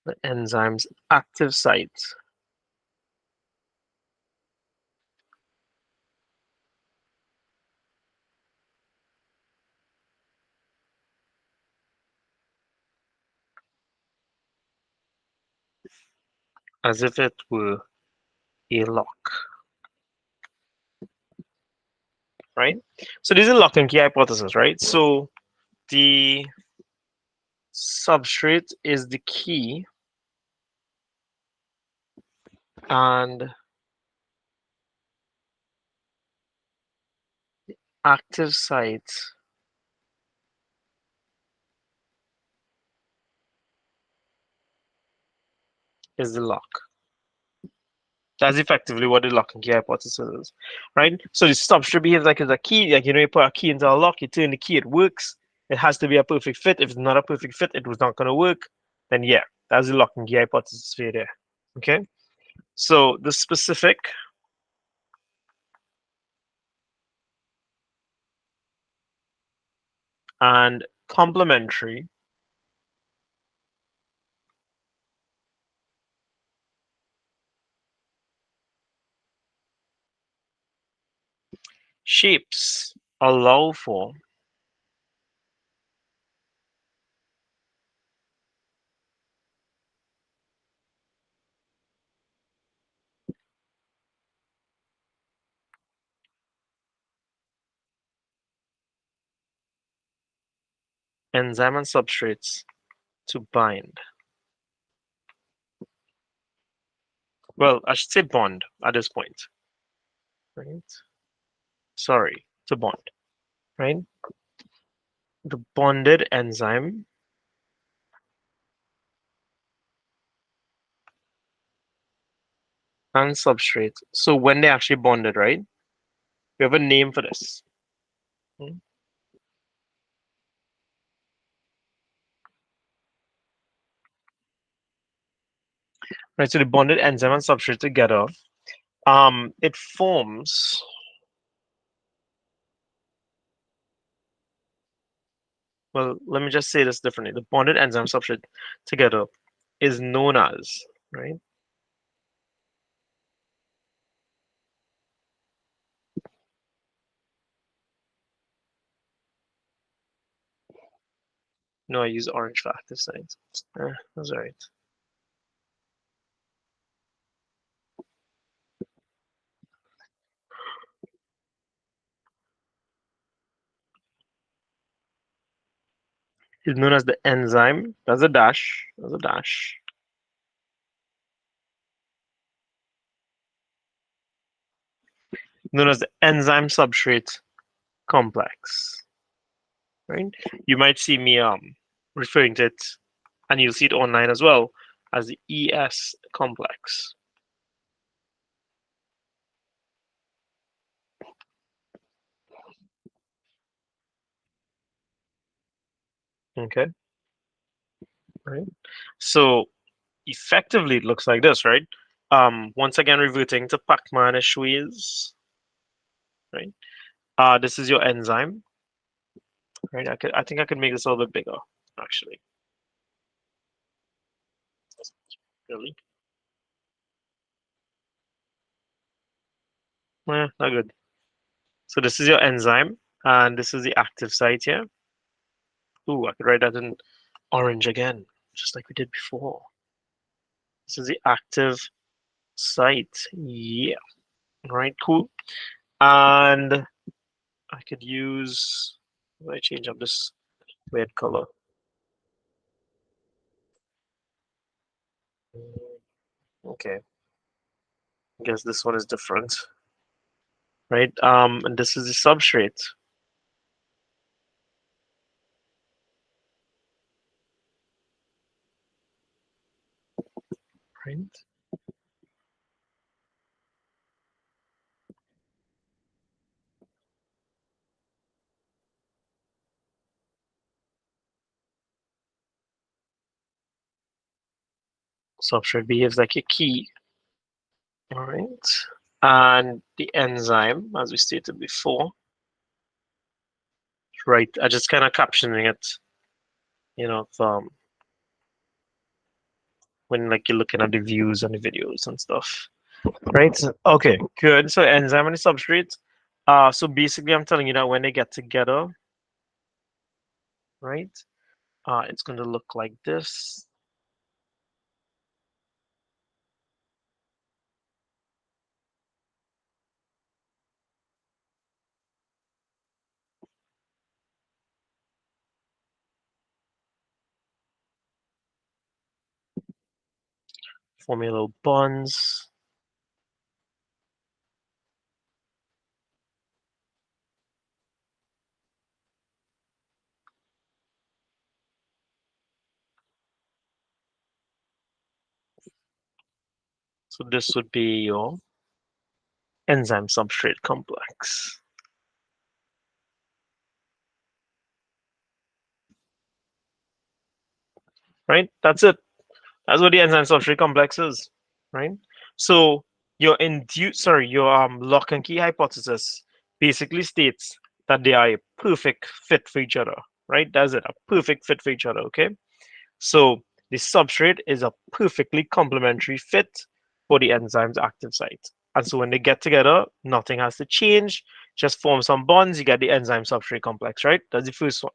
Speaker 1: the enzyme's active site, as if it were a lock, right? So this is a lock and key hypothesis, right? So the substrate is the key and active site is the lock. That's effectively what the lock and key hypothesis is, right? So the substrate behaves like it's a key. Like, you put a key into a lock, you turn the key, it works. It has to be a perfect fit. If it's not a perfect fit, it was not going to work. Then yeah, that's the lock and key hypothesis for you there. Okay. So the specific and complementary shapes allow for enzyme and substrates to bind. Well, I should say bond at this point, right? Sorry, to bond, right? The bonded enzyme and substrate. So when they actually bonded, right? We have a name for this. Hmm. Right, so the bonded enzyme and substrate together, it forms, well, let me just say this differently. The bonded enzyme substrate together is known as, right? No, I use orange for active sites. That's all right. It's known as the enzyme. That's a dash. That's a dash. Known as the enzyme substrate complex, right? You might see me referring to it, and you'll see it online as well, as the ES complex. Okay, right. So effectively, it looks like this, right? Once again, reverting to Pac-Man-ish ways, right? This is your enzyme, right? I think I could make this a little bit bigger, actually. Really? Yeah, not good. So this is your enzyme, and this is the active site here. Ooh, I could write that in orange again, just like we did before. This is the active site. Yeah. All right, cool. And I could use, let me change up this red color. Okay, I guess this one is different, right? And this is the substrate, right? Substrate behaves like a key, all right? And the enzyme, as we stated before, right? I just kind of captioning it, when like you're looking at the views and the videos and stuff. Right. Okay, good. So enzyme and the substrate. So basically I'm telling you that when they get together, right? It's going to look like this. Forming little bonds. So this would be your enzyme substrate complex. Right? That's it. That's what the enzyme substrate complex is. Right? So your lock and key hypothesis basically states that they are a perfect fit for each other. Right? That's it. A perfect fit for each other. Okay. So the substrate is a perfectly complementary fit for the enzyme's active site. And so when they get together, nothing has to change, just form some bonds, you get the enzyme substrate complex, right? That's the first one.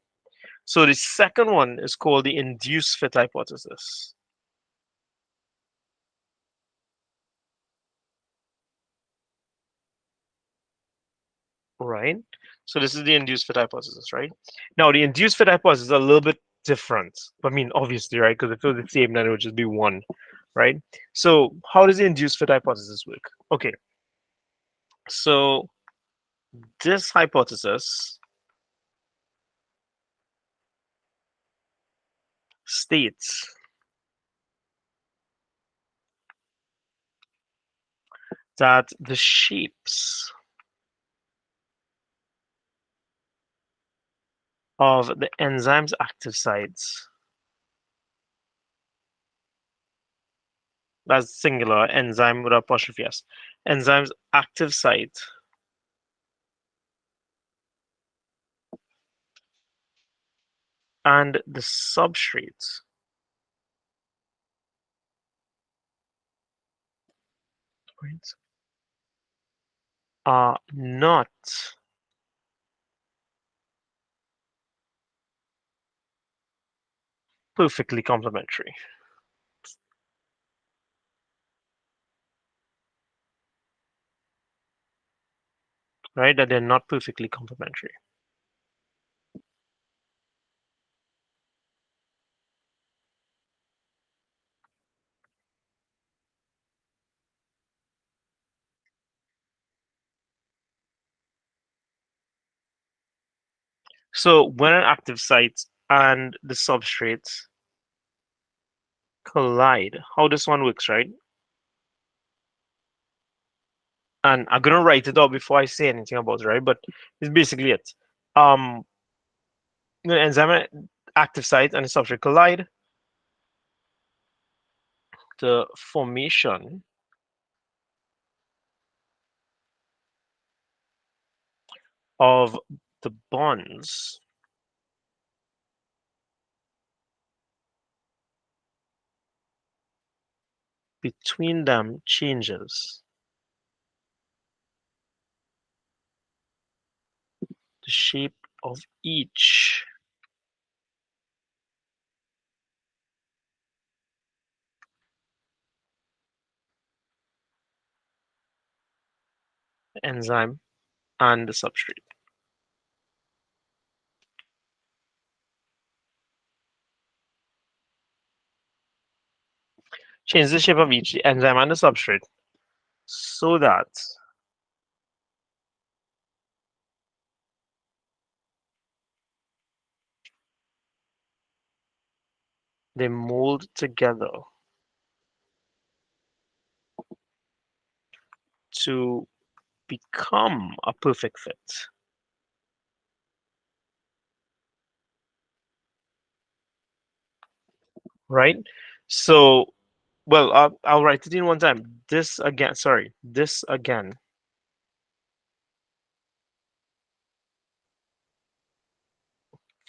Speaker 1: So the second one is called the induced fit hypothesis, right? So this is the induced fit hypothesis, right? Now the induced fit hypothesis is a little bit different. I mean, obviously, right? Because if it was the same, then it would just be one, right? So how does the induced fit hypothesis work? Okay, so this hypothesis states that the shapes of the enzyme's active sites. That's singular, enzyme with apostrophe s. Enzyme's active site and the substrate right, are not perfectly complementary. Right? That they're not perfectly complementary. So when an active site and the substrate collide, how this one works, right? And I'm gonna write it out before I say anything about it, right? But it's basically it. Um, the enzyme active site and the substrate collide, the formation of the bonds between them changes the shape of each enzyme and the substrate. Change the shape of each enzyme and the substrate so that they mold together to become a perfect fit, right? So, well, I'll write it in one time. This again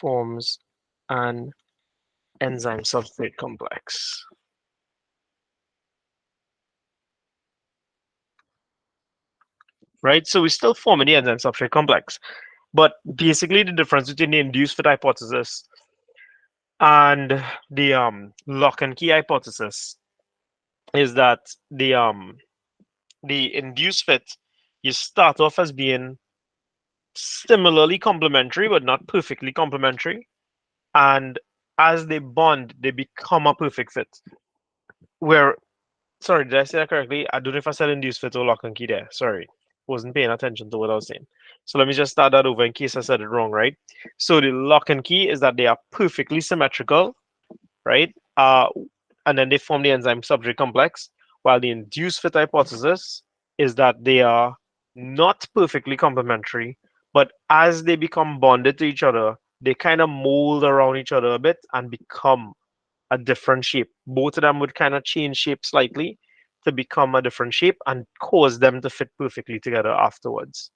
Speaker 1: forms an enzyme substrate complex, right? So we still form the enzyme substrate complex, but basically the difference between the induced fit hypothesis and the lock and key hypothesis is that the induced fit, you start off as being similarly complementary but not perfectly complementary, and as they bond they become a perfect fit. Where, sorry, did I say that correctly? I don't know if I said induced fit or lock and key there. Sorry, wasn't paying attention to what I was saying. So let me just start that over in case I said it wrong, right? So the lock and key is that they are perfectly symmetrical, right? And then they form the enzyme substrate complex, while the induced fit hypothesis is that they are not perfectly complementary, but as they become bonded to each other, they kind of mold around each other a bit and become a different shape. Both of them would kind of change shape slightly to become a different shape and cause them to fit perfectly together afterwards,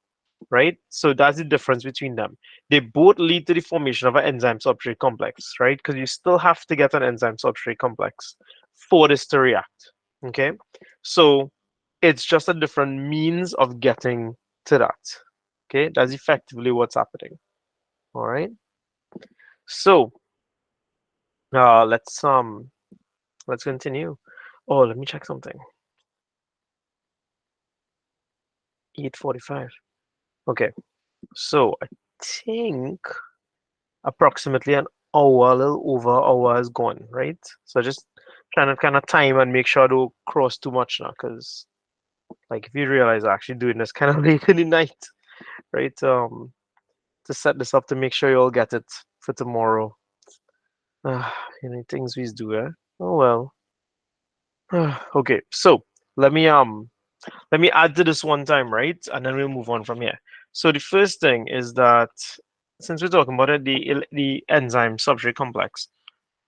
Speaker 1: right? So that's the difference between them. They both lead to the formation of an enzyme substrate complex, right? Because you still have to get an enzyme substrate complex for this to react. Okay, so it's just a different means of getting to that. Okay, that's effectively what's happening. All right. So let's continue. Oh, let me check something. 8:45. Okay, so I think approximately an hour, a little over an hour is gone, right? So just trying to kind of time and make sure I don't cross too much now, because like if you realize I'm actually doing this kind of late in the night, right? To set this up to make sure you all get it for tomorrow. You know, things we do, eh? Oh well. Okay, so let me um let me add to this one time, right? And then we'll move on from here. So the first thing is that since we're talking about it, the enzyme substrate complex,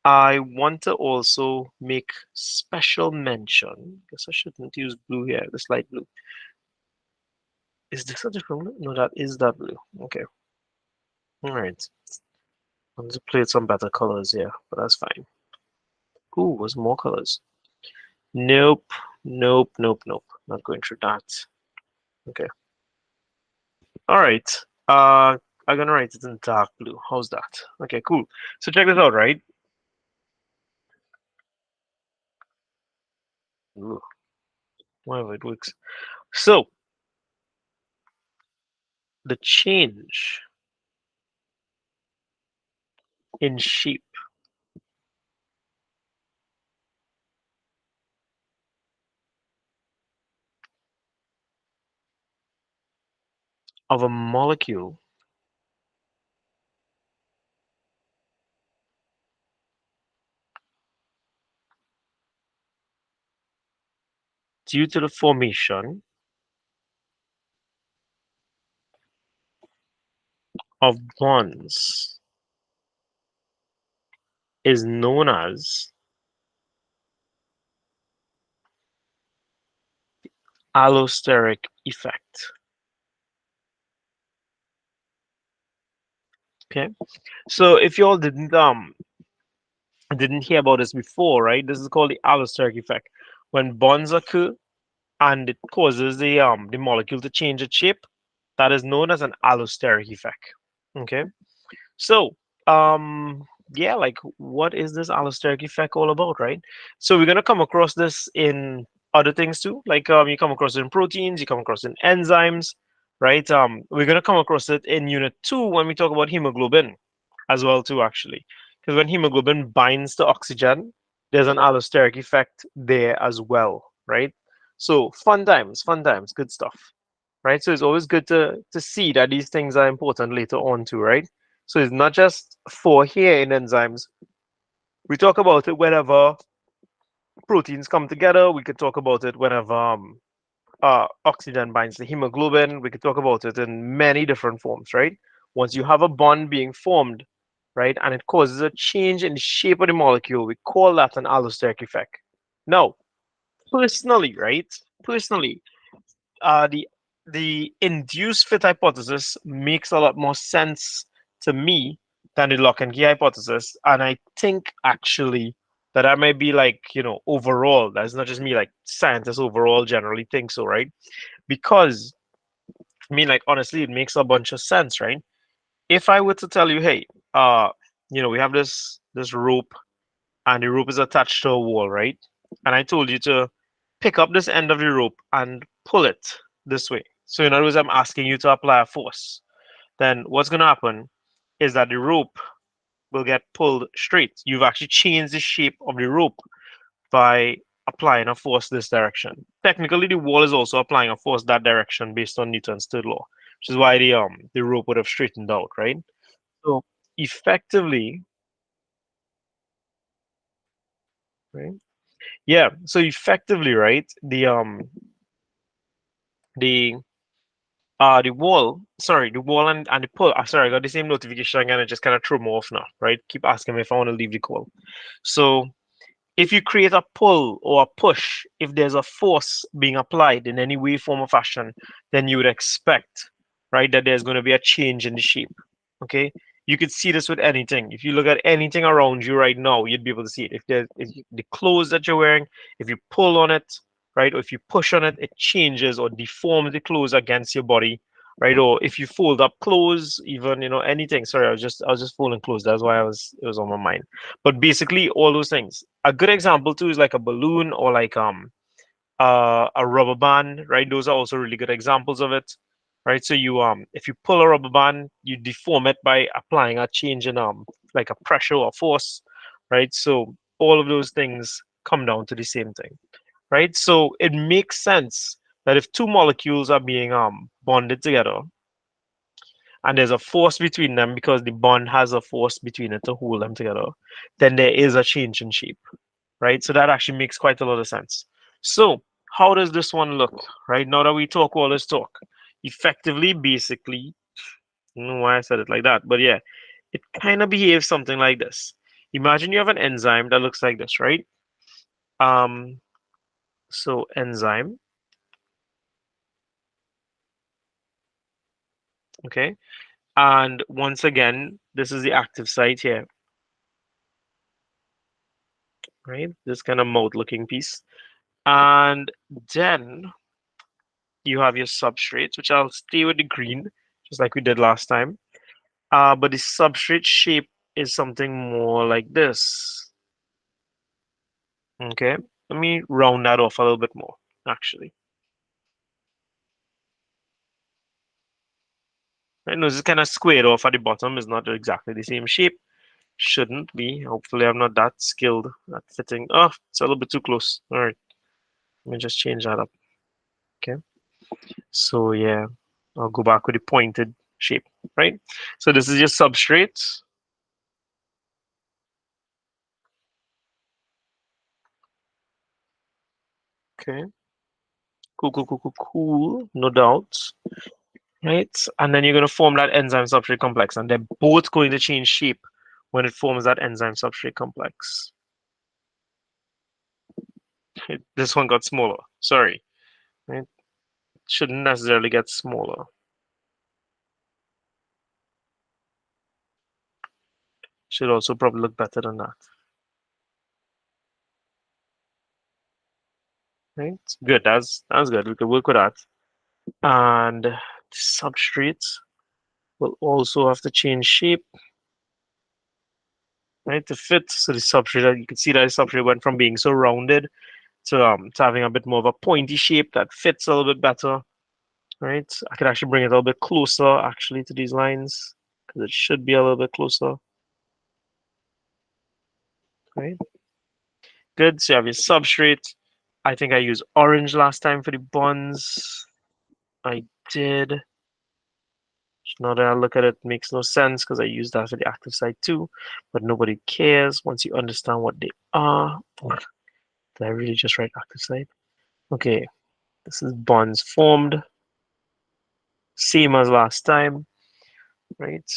Speaker 1: I want to also make special mention. Guess I shouldn't use blue here, this light blue. Is this a different blue? No, that is that blue. Okay. All right. I'll just play with some better colors here, but that's fine. Ooh, was more colors. Nope. Nope. Nope. Nope. Not going through that. Okay. All right. I'm gonna write it in dark blue. How's that? Okay, cool. So check this out, right? Ooh, whatever it works. So the change in shape of a molecule due to the formation of bonds is known as allosteric effect. Okay. So if you all didn't hear about this before, right? This is called the allosteric effect. When bonds occur and it causes the molecule to change its shape, that is known as an allosteric effect. Okay. So, yeah, like what is this allosteric effect all about, right? So we're gonna come across this in other things too. Like you come across it in proteins, you come across it in enzymes, right? We're gonna come across it in unit 2 when we talk about hemoglobin as well too, actually. Because when hemoglobin binds to oxygen, there's an allosteric effect there as well, right? So fun times, good stuff, right? So it's always good to see that these things are important later on too, right? So it's not just for here in enzymes. We talk about it whenever proteins come together. We could talk about it whenever oxygen binds to hemoglobin. We could talk about it in many different forms, right? Once you have a bond being formed, right, and it causes a change in the shape of the molecule, we call that an allosteric effect. Now, personally, right? Personally, the induced fit hypothesis makes a lot more sense to me than the lock and key hypothesis, and I think actually that I might be like overall. That's not just me. Like scientists overall generally think so, right? Because I mean, like honestly, it makes a bunch of sense, right? If I were to tell you, hey, uh, we have this rope, and the rope is attached to a wall, right? And I told you to pick up this end of the rope and pull it this way. So in other words, I'm asking you to apply a force. Then what's going to happen is that the rope will get pulled straight. You've actually changed the shape of the rope by applying a force this direction. Technically, the wall is also applying a force that direction based on Newton's third law, which is why the rope would have straightened out, right? So effectively, right? Yeah. So effectively, right? The wall, sorry, the wall and the pull. Sorry, I got the same notification again. It just kind of threw me off now, right? Keep asking me if I want to leave the call. So if you create a pull or a push, if there's a force being applied in any way, form, or fashion, then you would expect, right, that there's going to be a change in the shape. Okay, you could see this with anything. If you look at anything around you right now, you'd be able to see it. The clothes that you're wearing, if you pull on it, right, or if you push on it, it changes or deforms the clothes against your body, right? Or if you fold up clothes, even anything. Sorry, I was just folding clothes. That's why it was on my mind. But basically, all those things. A good example too is like a balloon or like a rubber band, right? Those are also really good examples of it, right? So if you pull a rubber band, you deform it by applying a change in like a pressure or force, right? So all of those things come down to the same thing, right? So it makes sense that if two molecules are being bonded together and there's a force between them because the bond has a force between it to hold them together, then there is a change in shape, right? So that actually makes quite a lot of sense. So how does this one look, right? Now that we talk all this talk, effectively, basically, I don't know why I said it like that, but yeah, it kind of behaves something like this. Imagine you have an enzyme that looks like this, right? Um, so enzyme, okay, and once again, this is the active site here, right? This kind of mouth-looking piece, and then you have your substrates, which I'll stay with the green, just like we did last time. But the substrate shape is something more like this. Okay, let me round that off a little bit more, actually. I know this is kind of squared off at the bottom, it's not exactly the same shape. Shouldn't be. Hopefully, I'm not that skilled at fitting. Oh, it's a little bit too close. All right, let me just change that up. Okay, so yeah, I'll go back with the pointed shape, right? So this is your substrate. Okay, cool, cool, cool, cool, cool. No doubt. Right? And then you're going to form that enzyme substrate complex, and they're both going to change shape when it forms that enzyme substrate complex. This one got smaller. Sorry. Right? Shouldn't necessarily get smaller. Should also probably look better than that. Right? Good. That's good. We can work with that. And the substrate will also have to change shape, right, to fit. So the substrate, you can see that the substrate went from being so rounded to having a bit more of a pointy shape that fits a little bit better. Right? I could actually bring it a little bit closer actually to these lines because it should be a little bit closer. Right? Good. So you have your substrate. I think I used orange last time for the bonds. I did. Now that I look at it, it makes no sense because I used that for the active side too. But nobody cares once you understand what they are. Did I really just write active side? Okay, this is bonds formed. Same as last time, right?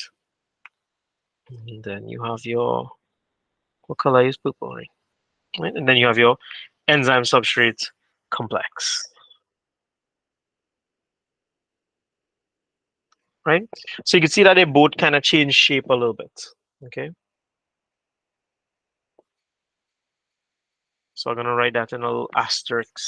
Speaker 1: And then you have your, what color is purple? Right? And then you have your enzyme substrate complex, right? So you can see that they both kind of change shape a little bit. Okay, so I'm gonna write that in a little asterisk.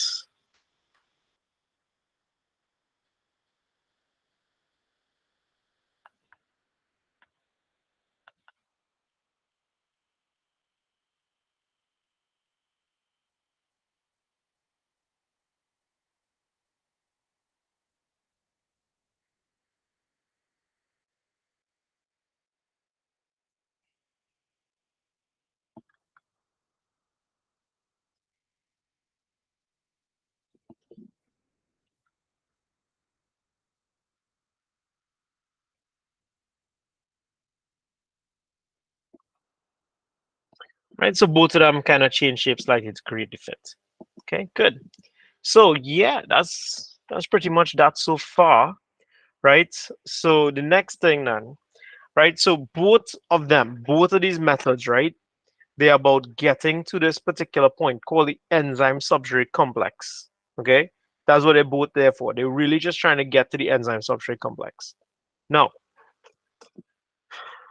Speaker 1: Right, so both of them kind of change shapes like it's create the fit. Okay, good. So yeah, that's pretty much that so far, right? So the next thing then, right? So both of these methods, right? They're about getting to this particular point called the enzyme substrate complex. Okay, that's what they're both there for. They're really just trying to get to the enzyme substrate complex. Now,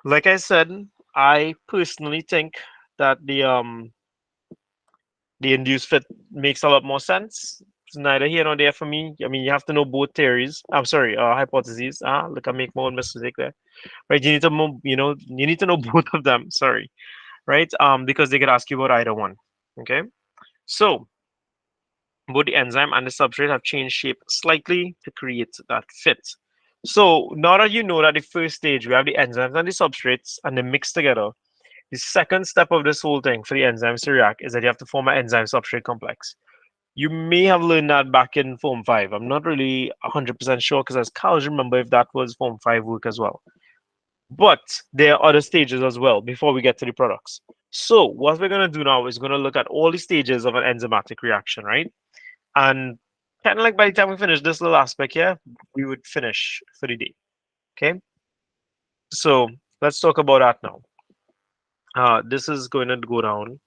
Speaker 1: like I said, I personally think that the induced fit makes a lot more sense. It's neither here nor there for me. I mean, you have to know both theories. I'm sorry, hypotheses. Look, I make my own mistake there. Right? You need to know both of them. Sorry, right? Because they could ask you about either one. Okay, so both the enzyme and the substrate have changed shape slightly to create that fit. So now that you know that the first stage we have the enzymes and the substrates and they mix together, the second step of this whole thing for the enzymes to react is that you have to form an enzyme substrate complex. You may have learned that back in Form 5. I'm not really 100% sure because I can't remember if that was Form 5 work as well. But there are other stages as well before we get to the products. So what we're going to do now is going to look at all the stages of an enzymatic reaction, right? And kind of like by the time we finish this little aspect here, we would finish for the day. Okay. So let's talk about that now. This is going to go down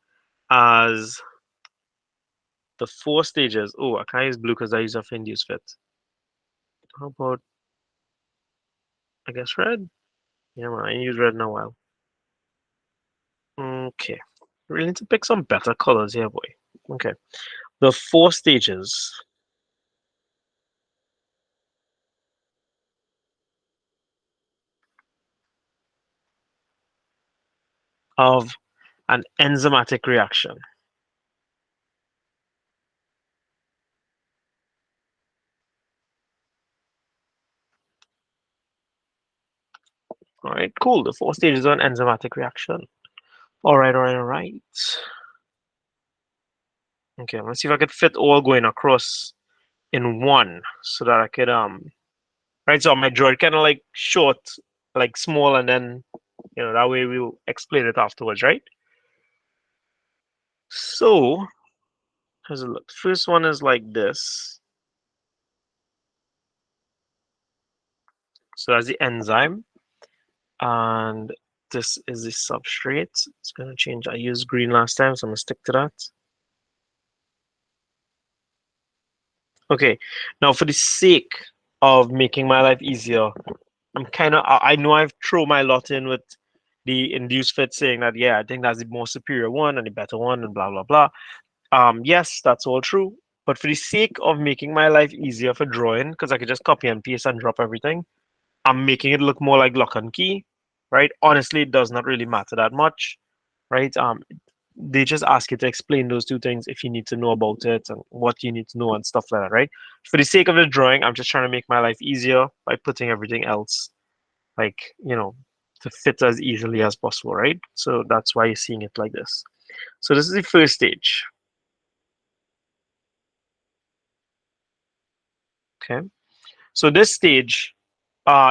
Speaker 1: as the four stages. Oh, I can't use blue because I use a induce fit. How about, I guess, red? Yeah, man, I ain't used red in a while. Okay. Really need to pick some better colors here, boy. Okay. The four stages of an enzymatic reaction. All right, cool. The four stages of an enzymatic reaction. All right, all right, all right. Okay, let's see if I could fit all going across in one so that I could right. So I might draw it kind of like short, like small, and then that way we'll explain it afterwards, right? So here's a look. First one is like this. So that's the enzyme, and this is the substrate. It's gonna change. I used green last time, so I'm gonna stick to that. Okay, now for the sake of making my life easier, I know I've thrown my lot in with the induced fit saying that, yeah, I think that's the more superior one and the better one and blah, blah, blah. Yes, that's all true. But for the sake of making my life easier for drawing, because I could just copy and paste and drop everything, I'm making it look more like lock and key, right? Honestly, it does not really matter that much, right? They just ask you to explain those two things if you need to know about it and what you need to know and stuff like that, right? For the sake of the drawing, I'm just trying to make my life easier by putting everything else like, to fit as easily as possible, right? So that's why you're seeing it like this. So this is the first stage, okay? So this stage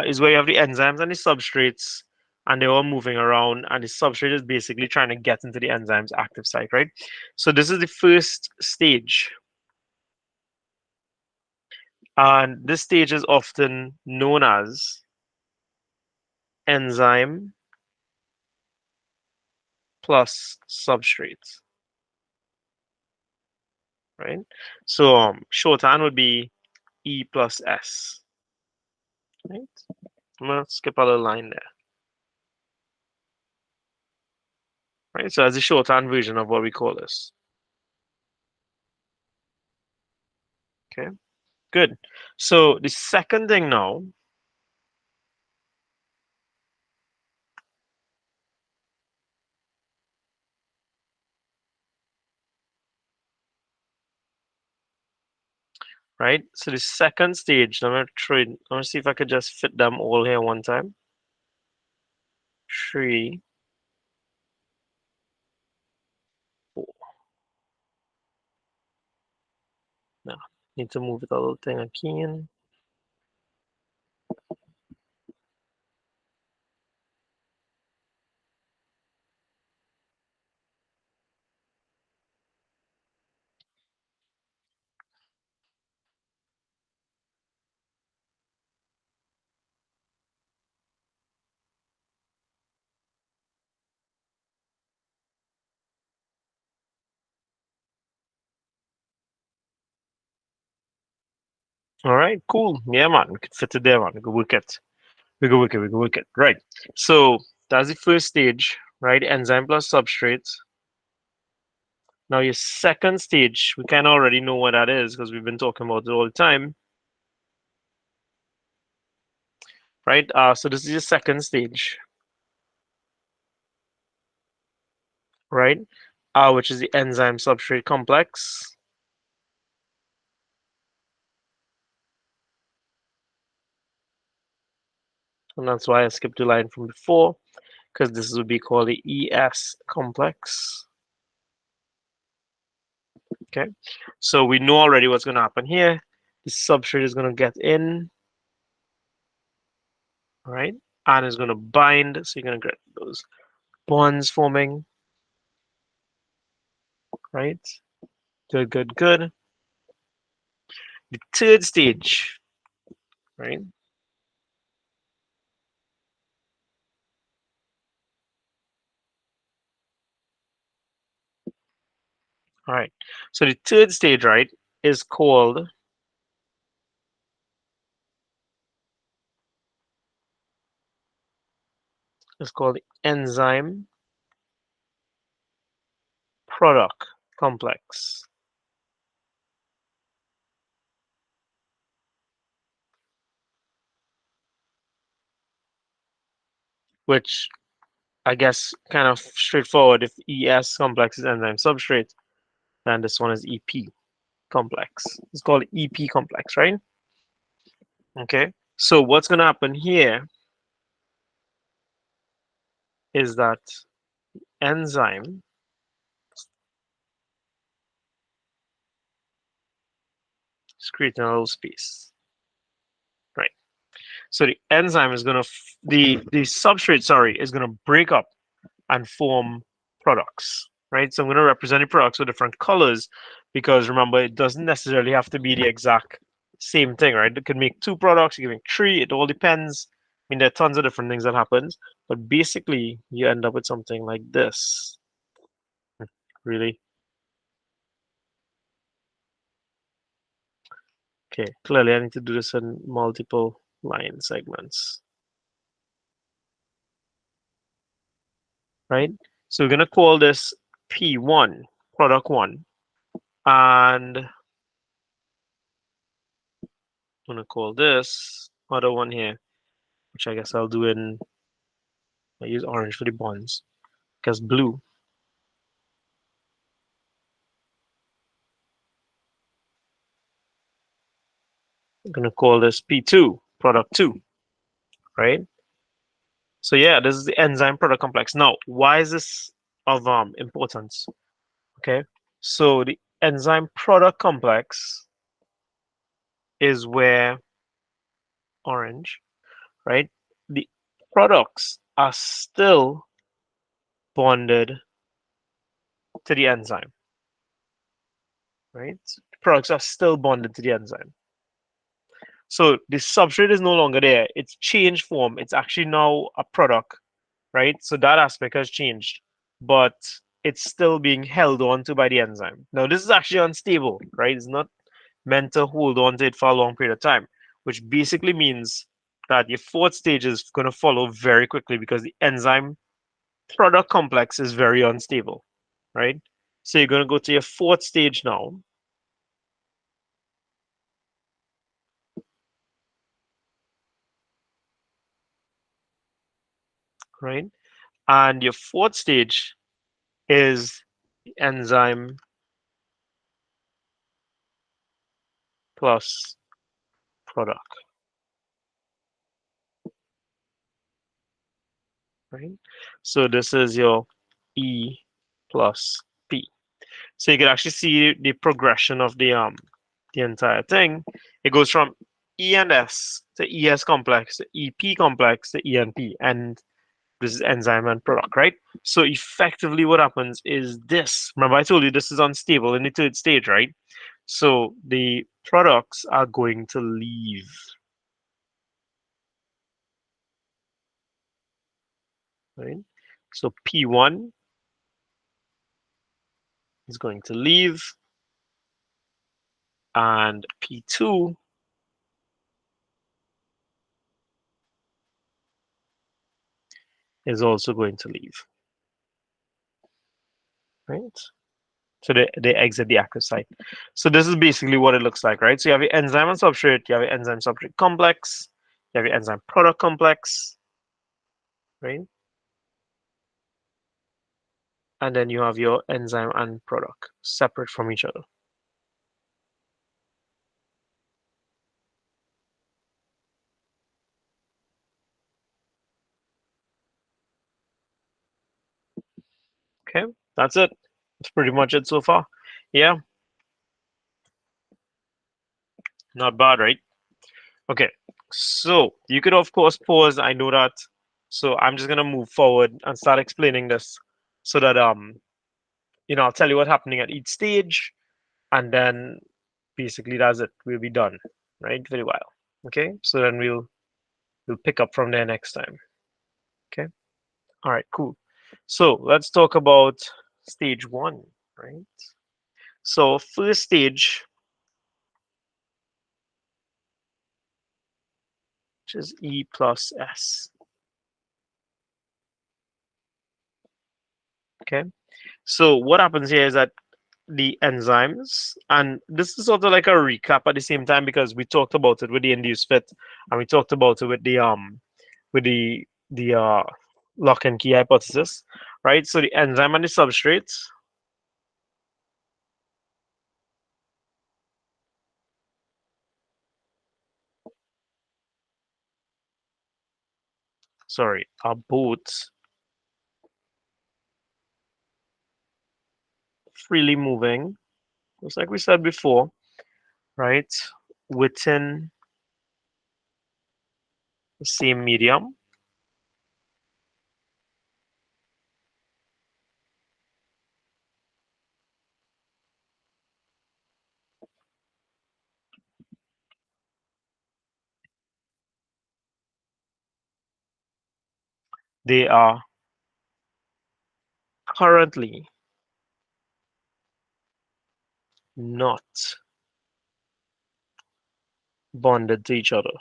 Speaker 1: is where you have the enzymes and the substrates, and they're all moving around, and the substrate is basically trying to get into the enzyme's active site, right? So this is the first stage. And this stage is often known as enzyme plus substrate, right? So shorthand would be E plus S, right? I'm gonna skip a little line there, right? So that's the shorthand version of what we call this. Okay, good. So the second thing now, right? So the second stage, I'm gonna try. I'm gonna see if I could just fit them all here one time. 3, 4. Now need to move it a little thing again. All right, cool. Yeah, man, we could fit it there, man. We could work it. We go work it. We go work it. Right. So that's the first stage, right? Enzyme plus substrate. Now your second stage, we kind of already know what that is because we've been talking about it all the time, right? So this is your second stage, right? Which is the enzyme substrate complex. And that's why I skipped the line from before, because this would be called the ES complex. Okay. So we know already what's going to happen here. The substrate is going to get in, right? And is going to bind. So you're going to get those bonds forming, right? Good, good, good. The third stage, right? All right. So the third stage, right, is called the enzyme product complex, which I guess kind of straightforward. If ES complex is enzyme substrate, then this one is EP complex. It's called EP complex, right? Okay. So what's going to happen here is that enzyme is creating a little space, right? So the enzyme is going to the substrate, sorry, is going to break up and form products, right? So I'm going to represent the products with different colors because remember, it doesn't necessarily have to be the exact same thing, right? It can make two products, you can make three. It all depends. I mean, there are tons of different things that happens, but basically, you end up with something like this. Really? Okay. Clearly, I need to do this in multiple line segments, right? So we're going to call this P1, product one, and I'm going to call this other one here, which I guess I'll do in, I use orange for the bonds, because blue. I'm going to call this P2, product two, right? So yeah, this is the enzyme product complex. Now, why is this of importance? Okay, so the enzyme product complex is where orange, right? The products are still bonded to the enzyme, right? The products are still bonded to the enzyme. So the substrate is no longer there. It's changed form. It's actually now a product, right? So that aspect has changed, but it's still being held on to by the enzyme. Now, this is actually unstable, right? It's not meant to hold on to it for a long period of time, which basically means that your fourth stage is going to follow very quickly because the enzyme product complex is very unstable, right? So you're going to go to your fourth stage now, right? And your fourth stage is the enzyme plus product, right? So this is your E plus P. So you can actually see the progression of the entire thing. It goes from E and S to ES complex to EP complex to ENP, and this is enzyme and product, right? So effectively, what happens is this. Remember, I told you this is unstable in the third stage, right? So the products are going to leave, right? So P1 is going to leave, and P2 is also going to leave, right? So they exit the active site. So this is basically what it looks like, right? So you have your enzyme and substrate, you have your enzyme substrate complex, you have your enzyme product complex, right? And then you have your enzyme and product separate from each other. Okay, that's it. That's pretty much it so far. Yeah, not bad, right? Okay, so you could of course pause. I know that. So I'm just gonna move forward and start explaining this so that I'll tell you what's happening at each stage, and then basically that's it. We'll be done, right? Very well. Okay, so then we'll pick up from there next time. Okay. All right, cool. So let's talk about stage one, right? So first stage, which is E plus S. Okay. So what happens here is that the enzymes, and this is sort of like a recap at the same time because we talked about it with the induced fit, and we talked about it with the lock and key hypothesis, right? So the enzyme and the substrate, sorry, are both freely moving, just like we said before, right? Within the same medium. They are currently not bonded to each other.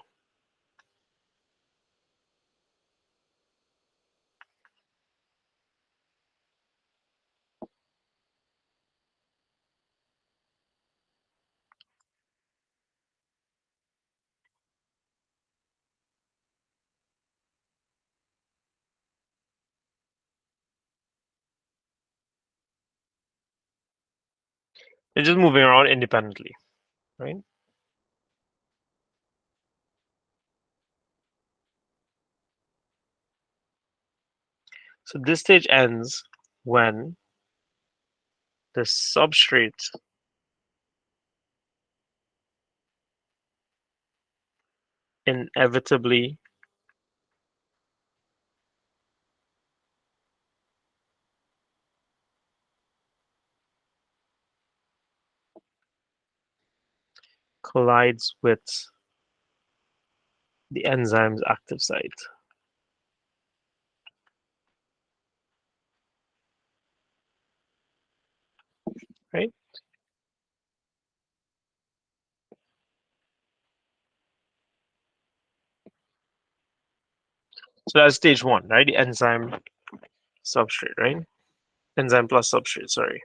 Speaker 1: They're just moving around independently, right? So this stage ends when the substrate inevitably collides with the enzyme's active site, right? So that's stage one, right? The enzyme substrate, right? Enzyme plus substrate, sorry.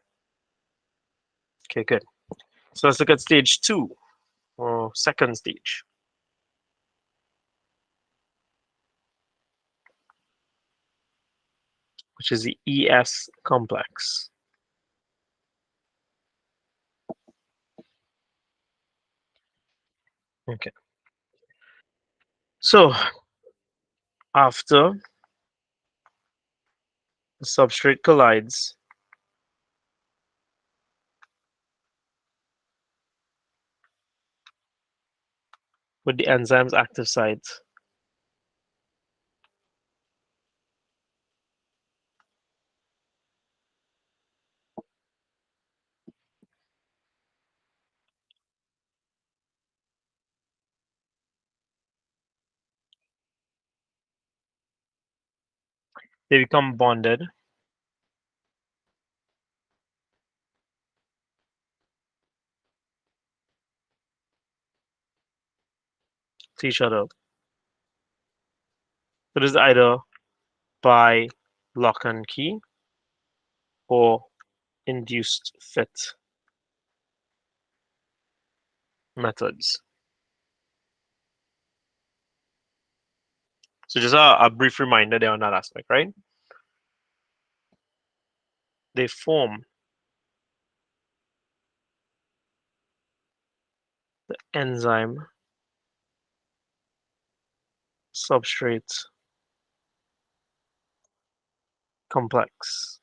Speaker 1: Okay, good. So let's look at stage two, or second stage, which is the ES complex. Okay. So after the substrate collides with the enzyme's active site, they become bonded to each other. So this is either by lock and key or induced fit methods. So just a brief reminder there on that aspect, right? They form the enzyme substrate complex.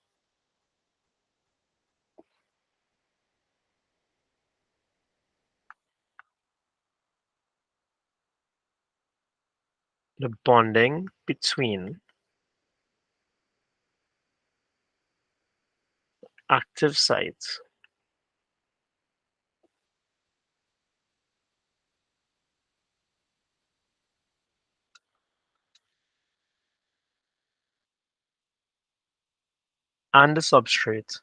Speaker 1: The bonding between active sites and the substrate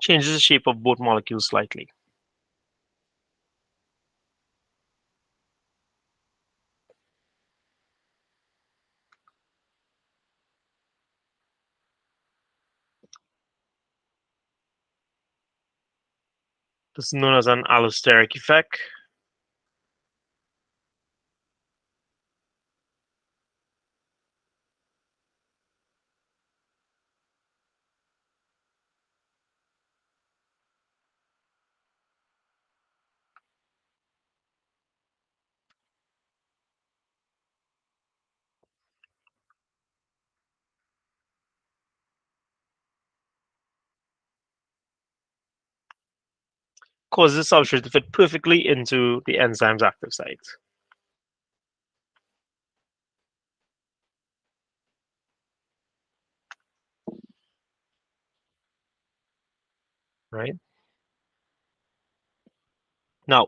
Speaker 1: changes the shape of both molecules slightly. This is known as an allosteric effect. Causes the substrate to fit perfectly into the enzyme's active site. Right? Now,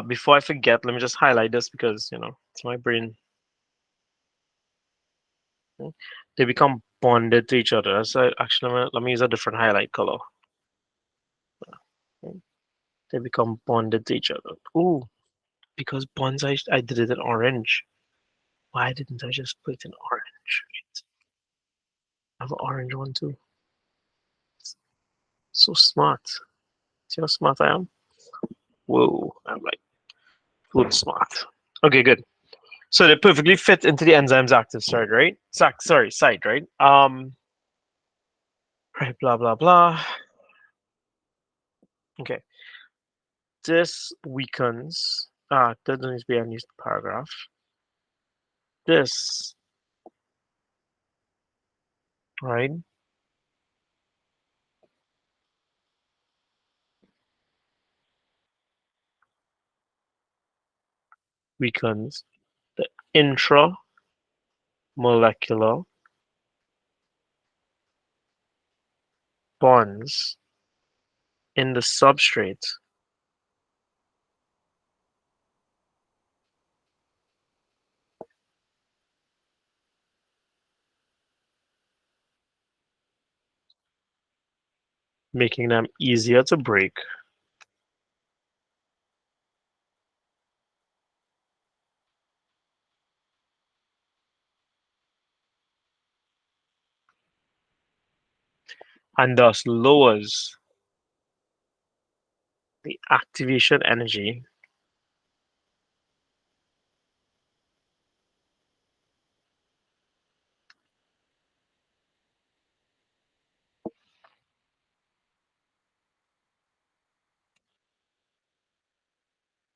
Speaker 1: before I forget, let me just highlight this because it's my brain. They become bonded to each other. So actually, let me use a different highlight color. They become bonded to each other. Ooh, because bonds, I did it in orange. Why didn't I just put it in orange? I have an orange one too. So smart. See how smart I am? Whoa, I'm like food smart. Okay, good. So they perfectly fit into the enzyme's active site, right? Sorry, site, right? Right, blah blah blah. Okay, this weakens. That needs to be a new paragraph. This, right, weakens the intramolecular bonds in the substrate, making them easier to break. And thus lowers the activation energy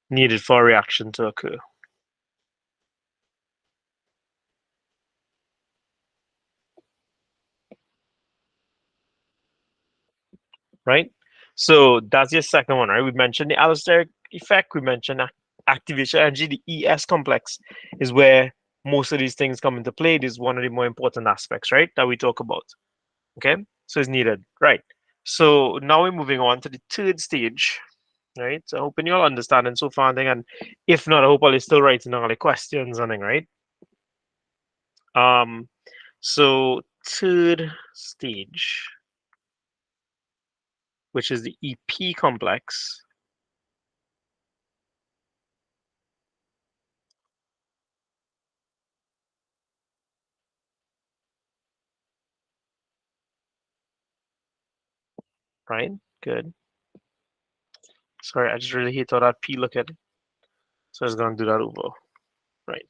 Speaker 1: needed for a reaction to occur, right? So that's your second one, right? We mentioned the allosteric effect, we mentioned activation energy. The ES complex is where most of these things come into play. This is one of the more important aspects, right, that we talk about. Okay, so it's needed, right? So now we're moving on to the third stage, right? So hoping you're understanding so far, and if not, I hope you're still writing all the questions and thing, right? Um, so third stage, which is the EP complex, right? Good. Sorry, I just really hate how that P look at it. So I was gonna do that over. Right.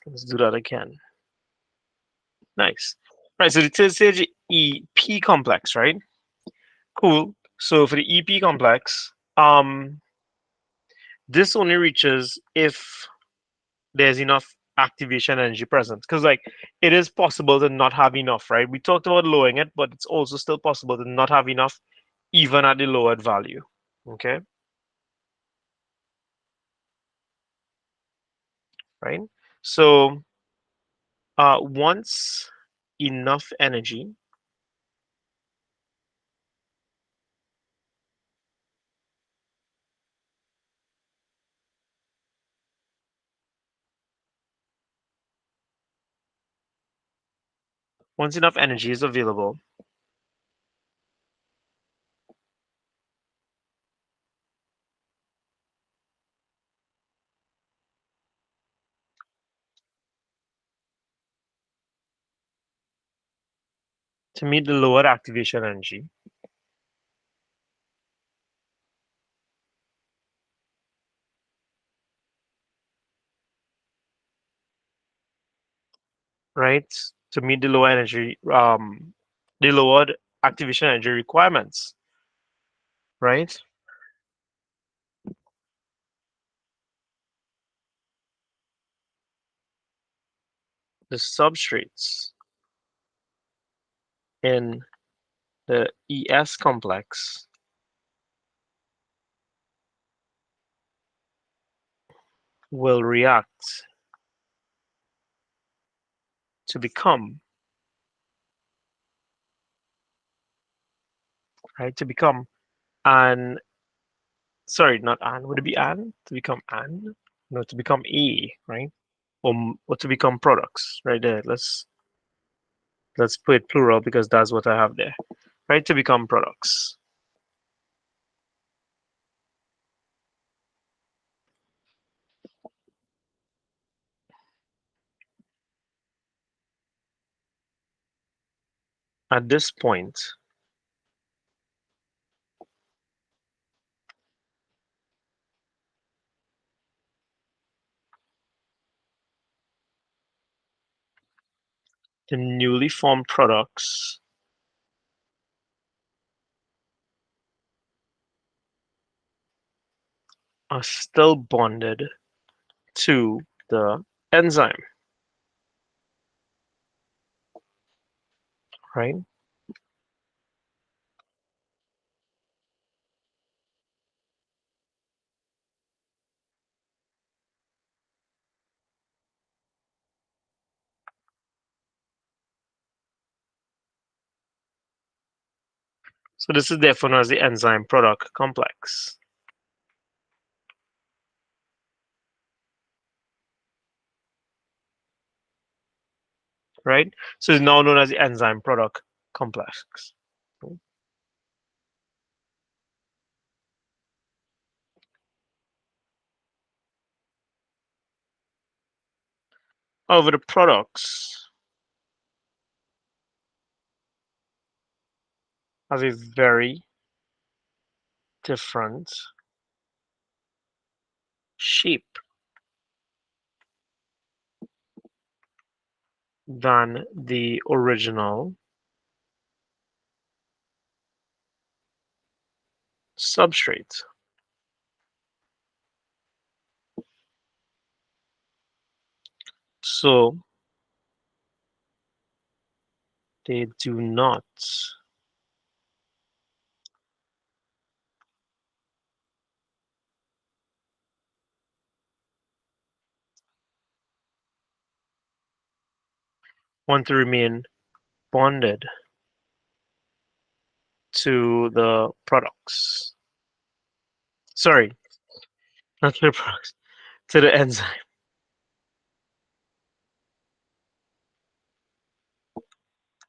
Speaker 1: Let's do that again. Nice. Right, so the third stage EP complex, right? Cool. So for the EP complex, this only reaches if there's enough activation energy present. Because like it is possible to not have enough, right? We talked about lowering it, but it's also still possible to not have enough even at the lowered value. Okay, right? So once enough energy Once enough energy is available to meet the lowered activation energy, right? To meet the lowered activation energy requirements, right? The substrates in the ES complex will react to become, right? To become an, sorry, not an, would it be an? To become an? No, to become a, right? Or to become products, right there. Let's put it plural because that's what I have there, right? To become products. At this point, the newly formed products are still bonded to the enzyme, right? So this is therefore known as the enzyme product complex, right? So it's now known as the enzyme product complex. However, the products have a very different shape than the original substrate. So they do not want to remain bonded to the products. Sorry, not to the products, to the enzyme,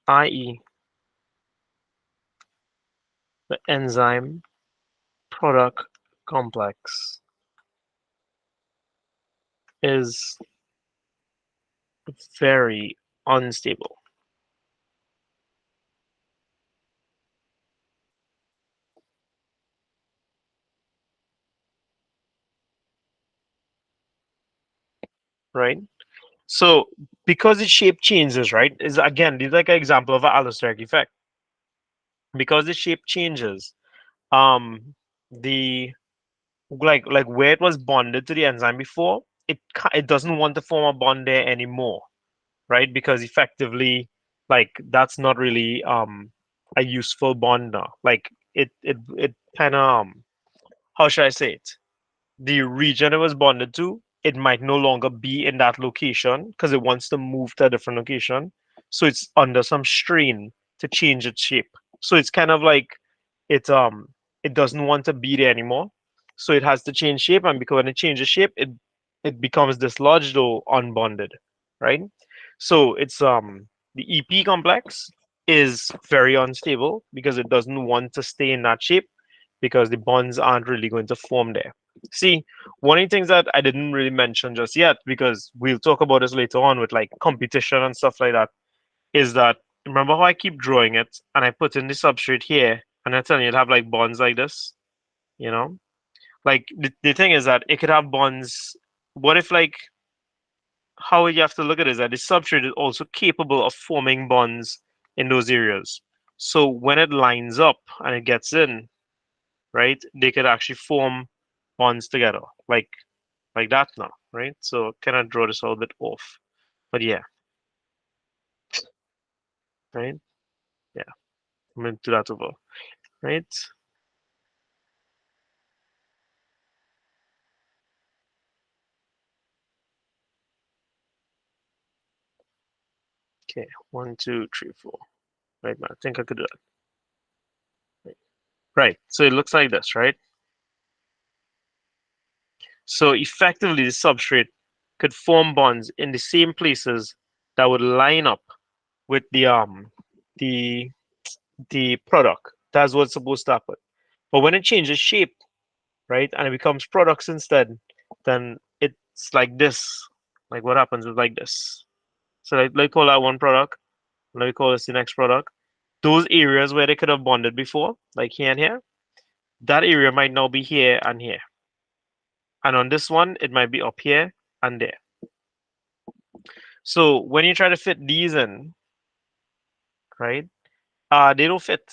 Speaker 1: i.e., the enzyme product complex is very unstable, right? So because its shape changes, right, is again, this is like an example of an allosteric effect. Because the shape changes, um, the like where it was bonded to the enzyme before, it doesn't want to form a bond there anymore, right? Because effectively, like that's not really a useful bond now. Like it kind of how should I say it? The region it was bonded to, it might no longer be in that location because it wants to move to a different location. So it's under some strain to change its shape. So it's kind of like it it doesn't want to be there anymore. So it has to change shape, and because when it changes shape, it becomes dislodged or unbonded, right? So it's The EP complex is very unstable because it doesn't want to stay in that shape because the bonds aren't really going to form there. See, one of the things that I didn't really mention just yet, because we'll talk about this later on with like competition and stuff like that, is that remember how I keep drawing it and I put in the substrate here and I tell you it have like bonds like this, you know? Like the thing is that it could have bonds. What if like how you have to look at it is that the substrate is also capable of forming bonds in those areas. So when it lines up and it gets in, right, they could actually form bonds together, like that now, right? So can I draw this a little bit off? But yeah, right? Yeah, I'm gonna do that over, right? Okay, one, two, three, four. Right, man. I think I could do that. Right. So it looks like this, right? So effectively, the substrate could form bonds in the same places that would line up with the the product. That's what's supposed to happen. But when it changes shape, right, and it becomes products instead, then it's like this. Like what happens is like this. So like call that one product. Let me call this the next product. Those areas where they could have bonded before, like here and here, that area might now be here and here. And on this one, it might be up here and there. So when you try to fit these in, right, they don't fit.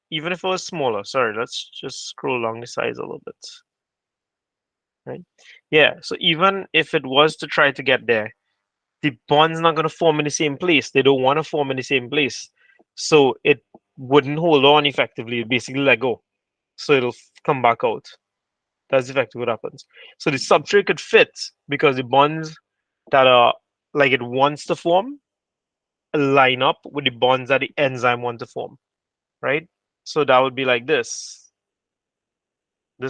Speaker 1: Even if it was smaller. Sorry, let's just scroll along the sides a little bit. Right? Yeah, so even if it was to try to get there, the bond's not going to form in the same place. They don't want to form in the same place. So it wouldn't hold on effectively. It basically let go. So it'll come back out. That's effectively what happens. So the substrate could fit because the bonds that are like it wants to form line up with the bonds that the enzyme want to form, right? So that would be like this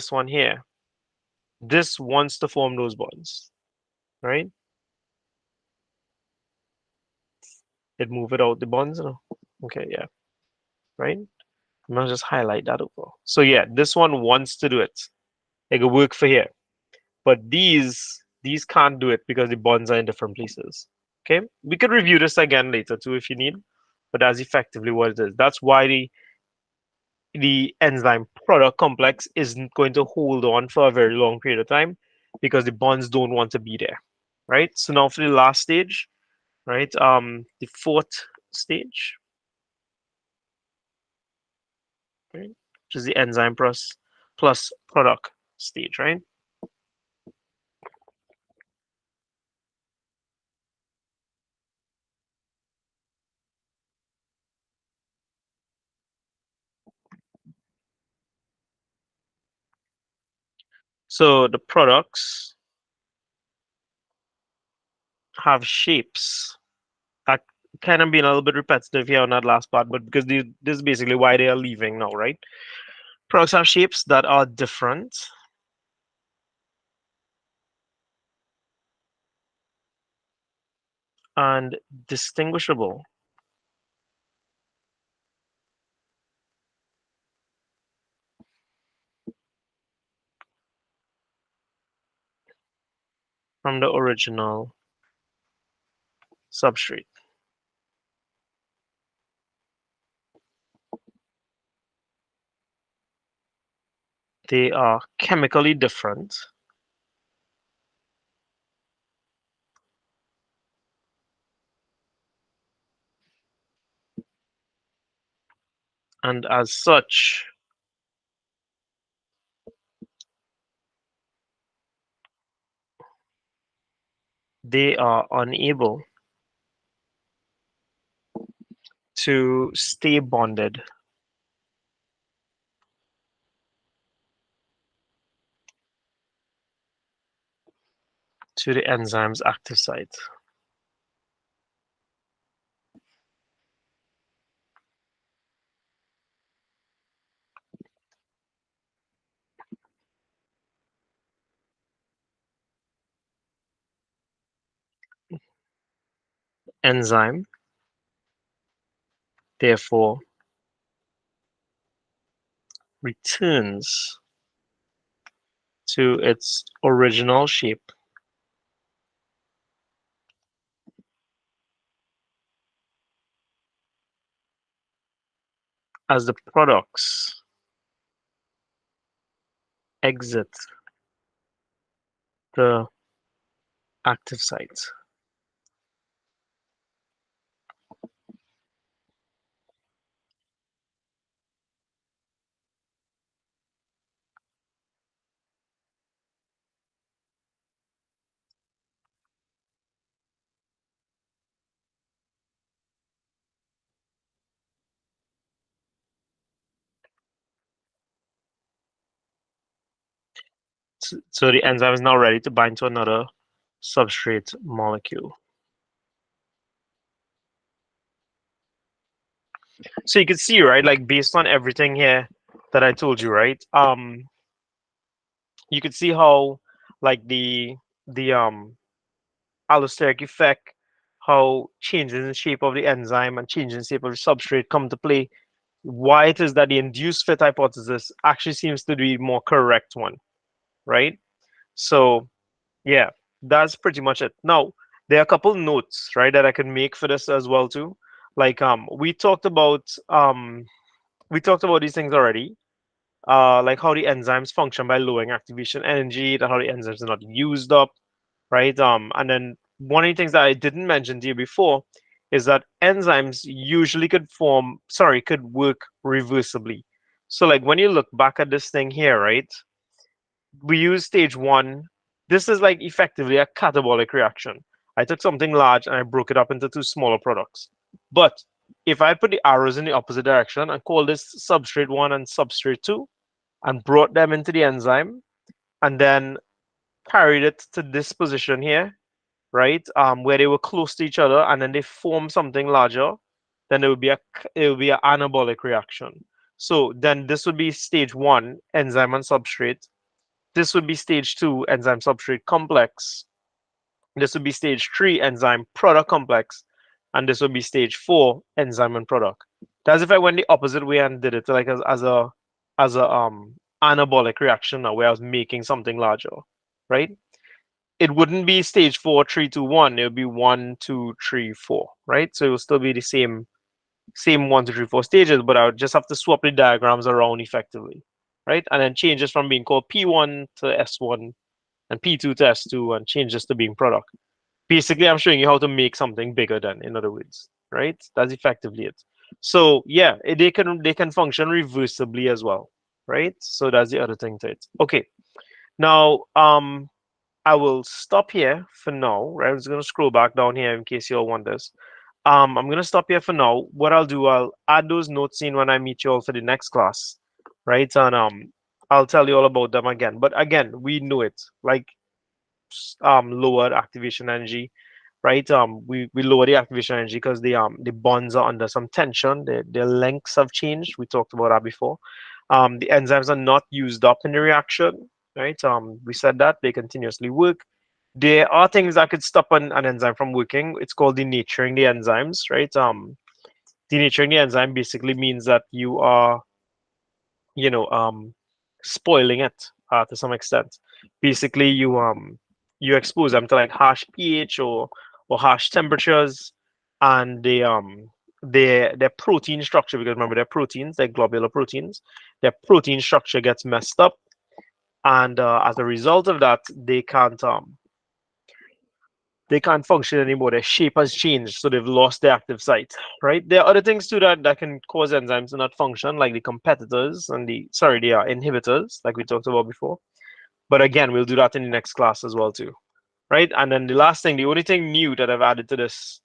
Speaker 1: one here. This wants to form those bonds, right? It move it out the bonds. No? Okay, yeah, right? I'm gonna just highlight that over. So yeah, this one wants to do it. It could work for here, but these can't do it because the bonds are in different places. Okay, we could review this again later too if you need, but that's effectively what it is. That's why the enzyme product complex isn't going to hold on for a very long period of time because the bonds don't want to be there, right? So now for the last stage, right? The fourth stage, right? Which is the enzyme plus product stage, right? So the products have shapes. I kind of being a little bit repetitive here on that last part, but because this is basically why they are leaving now, right? Products have shapes that are different and distinguishable from the original substrate. They are chemically different, and as such, they are unable to stay bonded to the enzyme's active site. Enzyme therefore returns to its original shape as the products exit the active site. So the enzyme is now ready to bind to another substrate molecule. So you can see, right, like based on everything here that I told you, right? You could see how like the allosteric effect, how changes in the shape of the enzyme and changes in the shape of the substrate come to play. Why it is that the induced fit hypothesis actually seems to be more correct one, right? So yeah, that's pretty much it. Now, there are a couple notes, right, that I can make for this as well too. Like we talked about these things already. Like how the enzymes function by lowering activation energy, that how the enzymes are not used up, right? And then one of the things that I didn't mention to you before is that enzymes usually could work reversibly. So like when you look back at this thing here, right? We use stage one. This is like effectively a catabolic reaction. I took something large and I broke it up into two smaller products. But if I put the arrows in the opposite direction and call this substrate one and substrate two and brought them into the enzyme and then carried it to this position here, right? Where they were close to each other and then they form something larger, then it would be an anabolic reaction. So then this would be stage one, enzyme and substrate. This would be stage two, enzyme substrate complex. This would be stage three, enzyme product complex. And this would be stage four, enzyme and product. That's if I went the opposite way and did it like as a anabolic reaction now where I was making something larger, right? It wouldn't be stage four, three, two, one. It would be one, two, three, four, right? So it will still be the same one, two, three, four stages, but I would just have to swap the diagrams around effectively, right? And then change this from being called P1 to S1 and P2 to S2 and change this to being product. Basically, I'm showing you how to make something bigger then, in other words, right? That's effectively it. So yeah, they can function reversibly as well, right? So that's the other thing to it. Okay. Now, I will stop here for now, right? I'm just gonna scroll back down here in case you all want this. I'm gonna stop here for now. What I'll do, I'll add those notes in when I meet you all for the next class, right? And I'll tell you all about them again. But again, we know it, like lower activation energy, right? We lower the activation energy because the bonds are under some tension. Their lengths have changed. We talked about that before. The enzymes are not used up in the reaction, right? We said that they continuously work. There are things that could stop an enzyme from working. It's called denaturing the enzymes, right? Denaturing the enzyme basically means that you are, you know, spoiling it to some extent. Basically, you expose them to like harsh pH or harsh temperatures, and their protein structure, because remember they're proteins, they're globular proteins, their protein structure gets messed up, and as a result of that, they can't function anymore. Their shape has changed, so they've lost their active site. Right? There are other things too that can cause enzymes to not function, like the competitors and the inhibitors, like we talked about before. But again, we'll do that in the next class as well too. Right? And then the last thing, the only thing new that I've added to this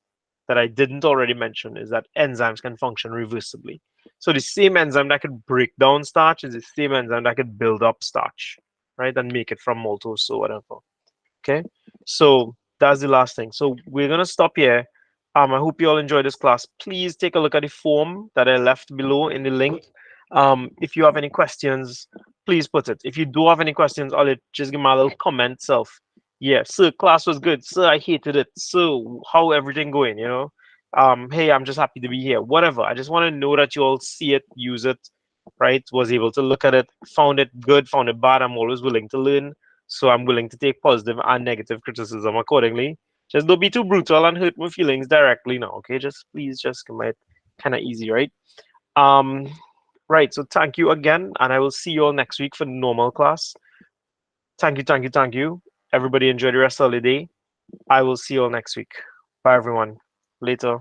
Speaker 1: that I didn't already mention is that enzymes can function reversibly. So the same enzyme that could break down starch is the same enzyme that could build up starch, right, and make it from maltose or whatever. Okay, so that's the last thing. So we're gonna stop here. I hope you all enjoyed this class. Please take a look at the form that I left below in the link. If you have any questions, please put it. If you do have any questions, I'll just give my little comment self. Yeah, sir, class was good. Sir, I hated it. So how everything going? Hey, I'm just happy to be here. Whatever. I just want to know that you all see it, use it, right? Was able to look at it, found it good, found it bad. I'm always willing to learn. So I'm willing to take positive and negative criticism accordingly. Just don't be too brutal and hurt my feelings directly now, okay? Just please just come it kind of easy, right? Um, right. So thank you again, and I will see you all next week for normal class. Thank you, thank you, thank you. Everybody enjoy the rest of the day. I will see you all next week. Bye everyone. Later.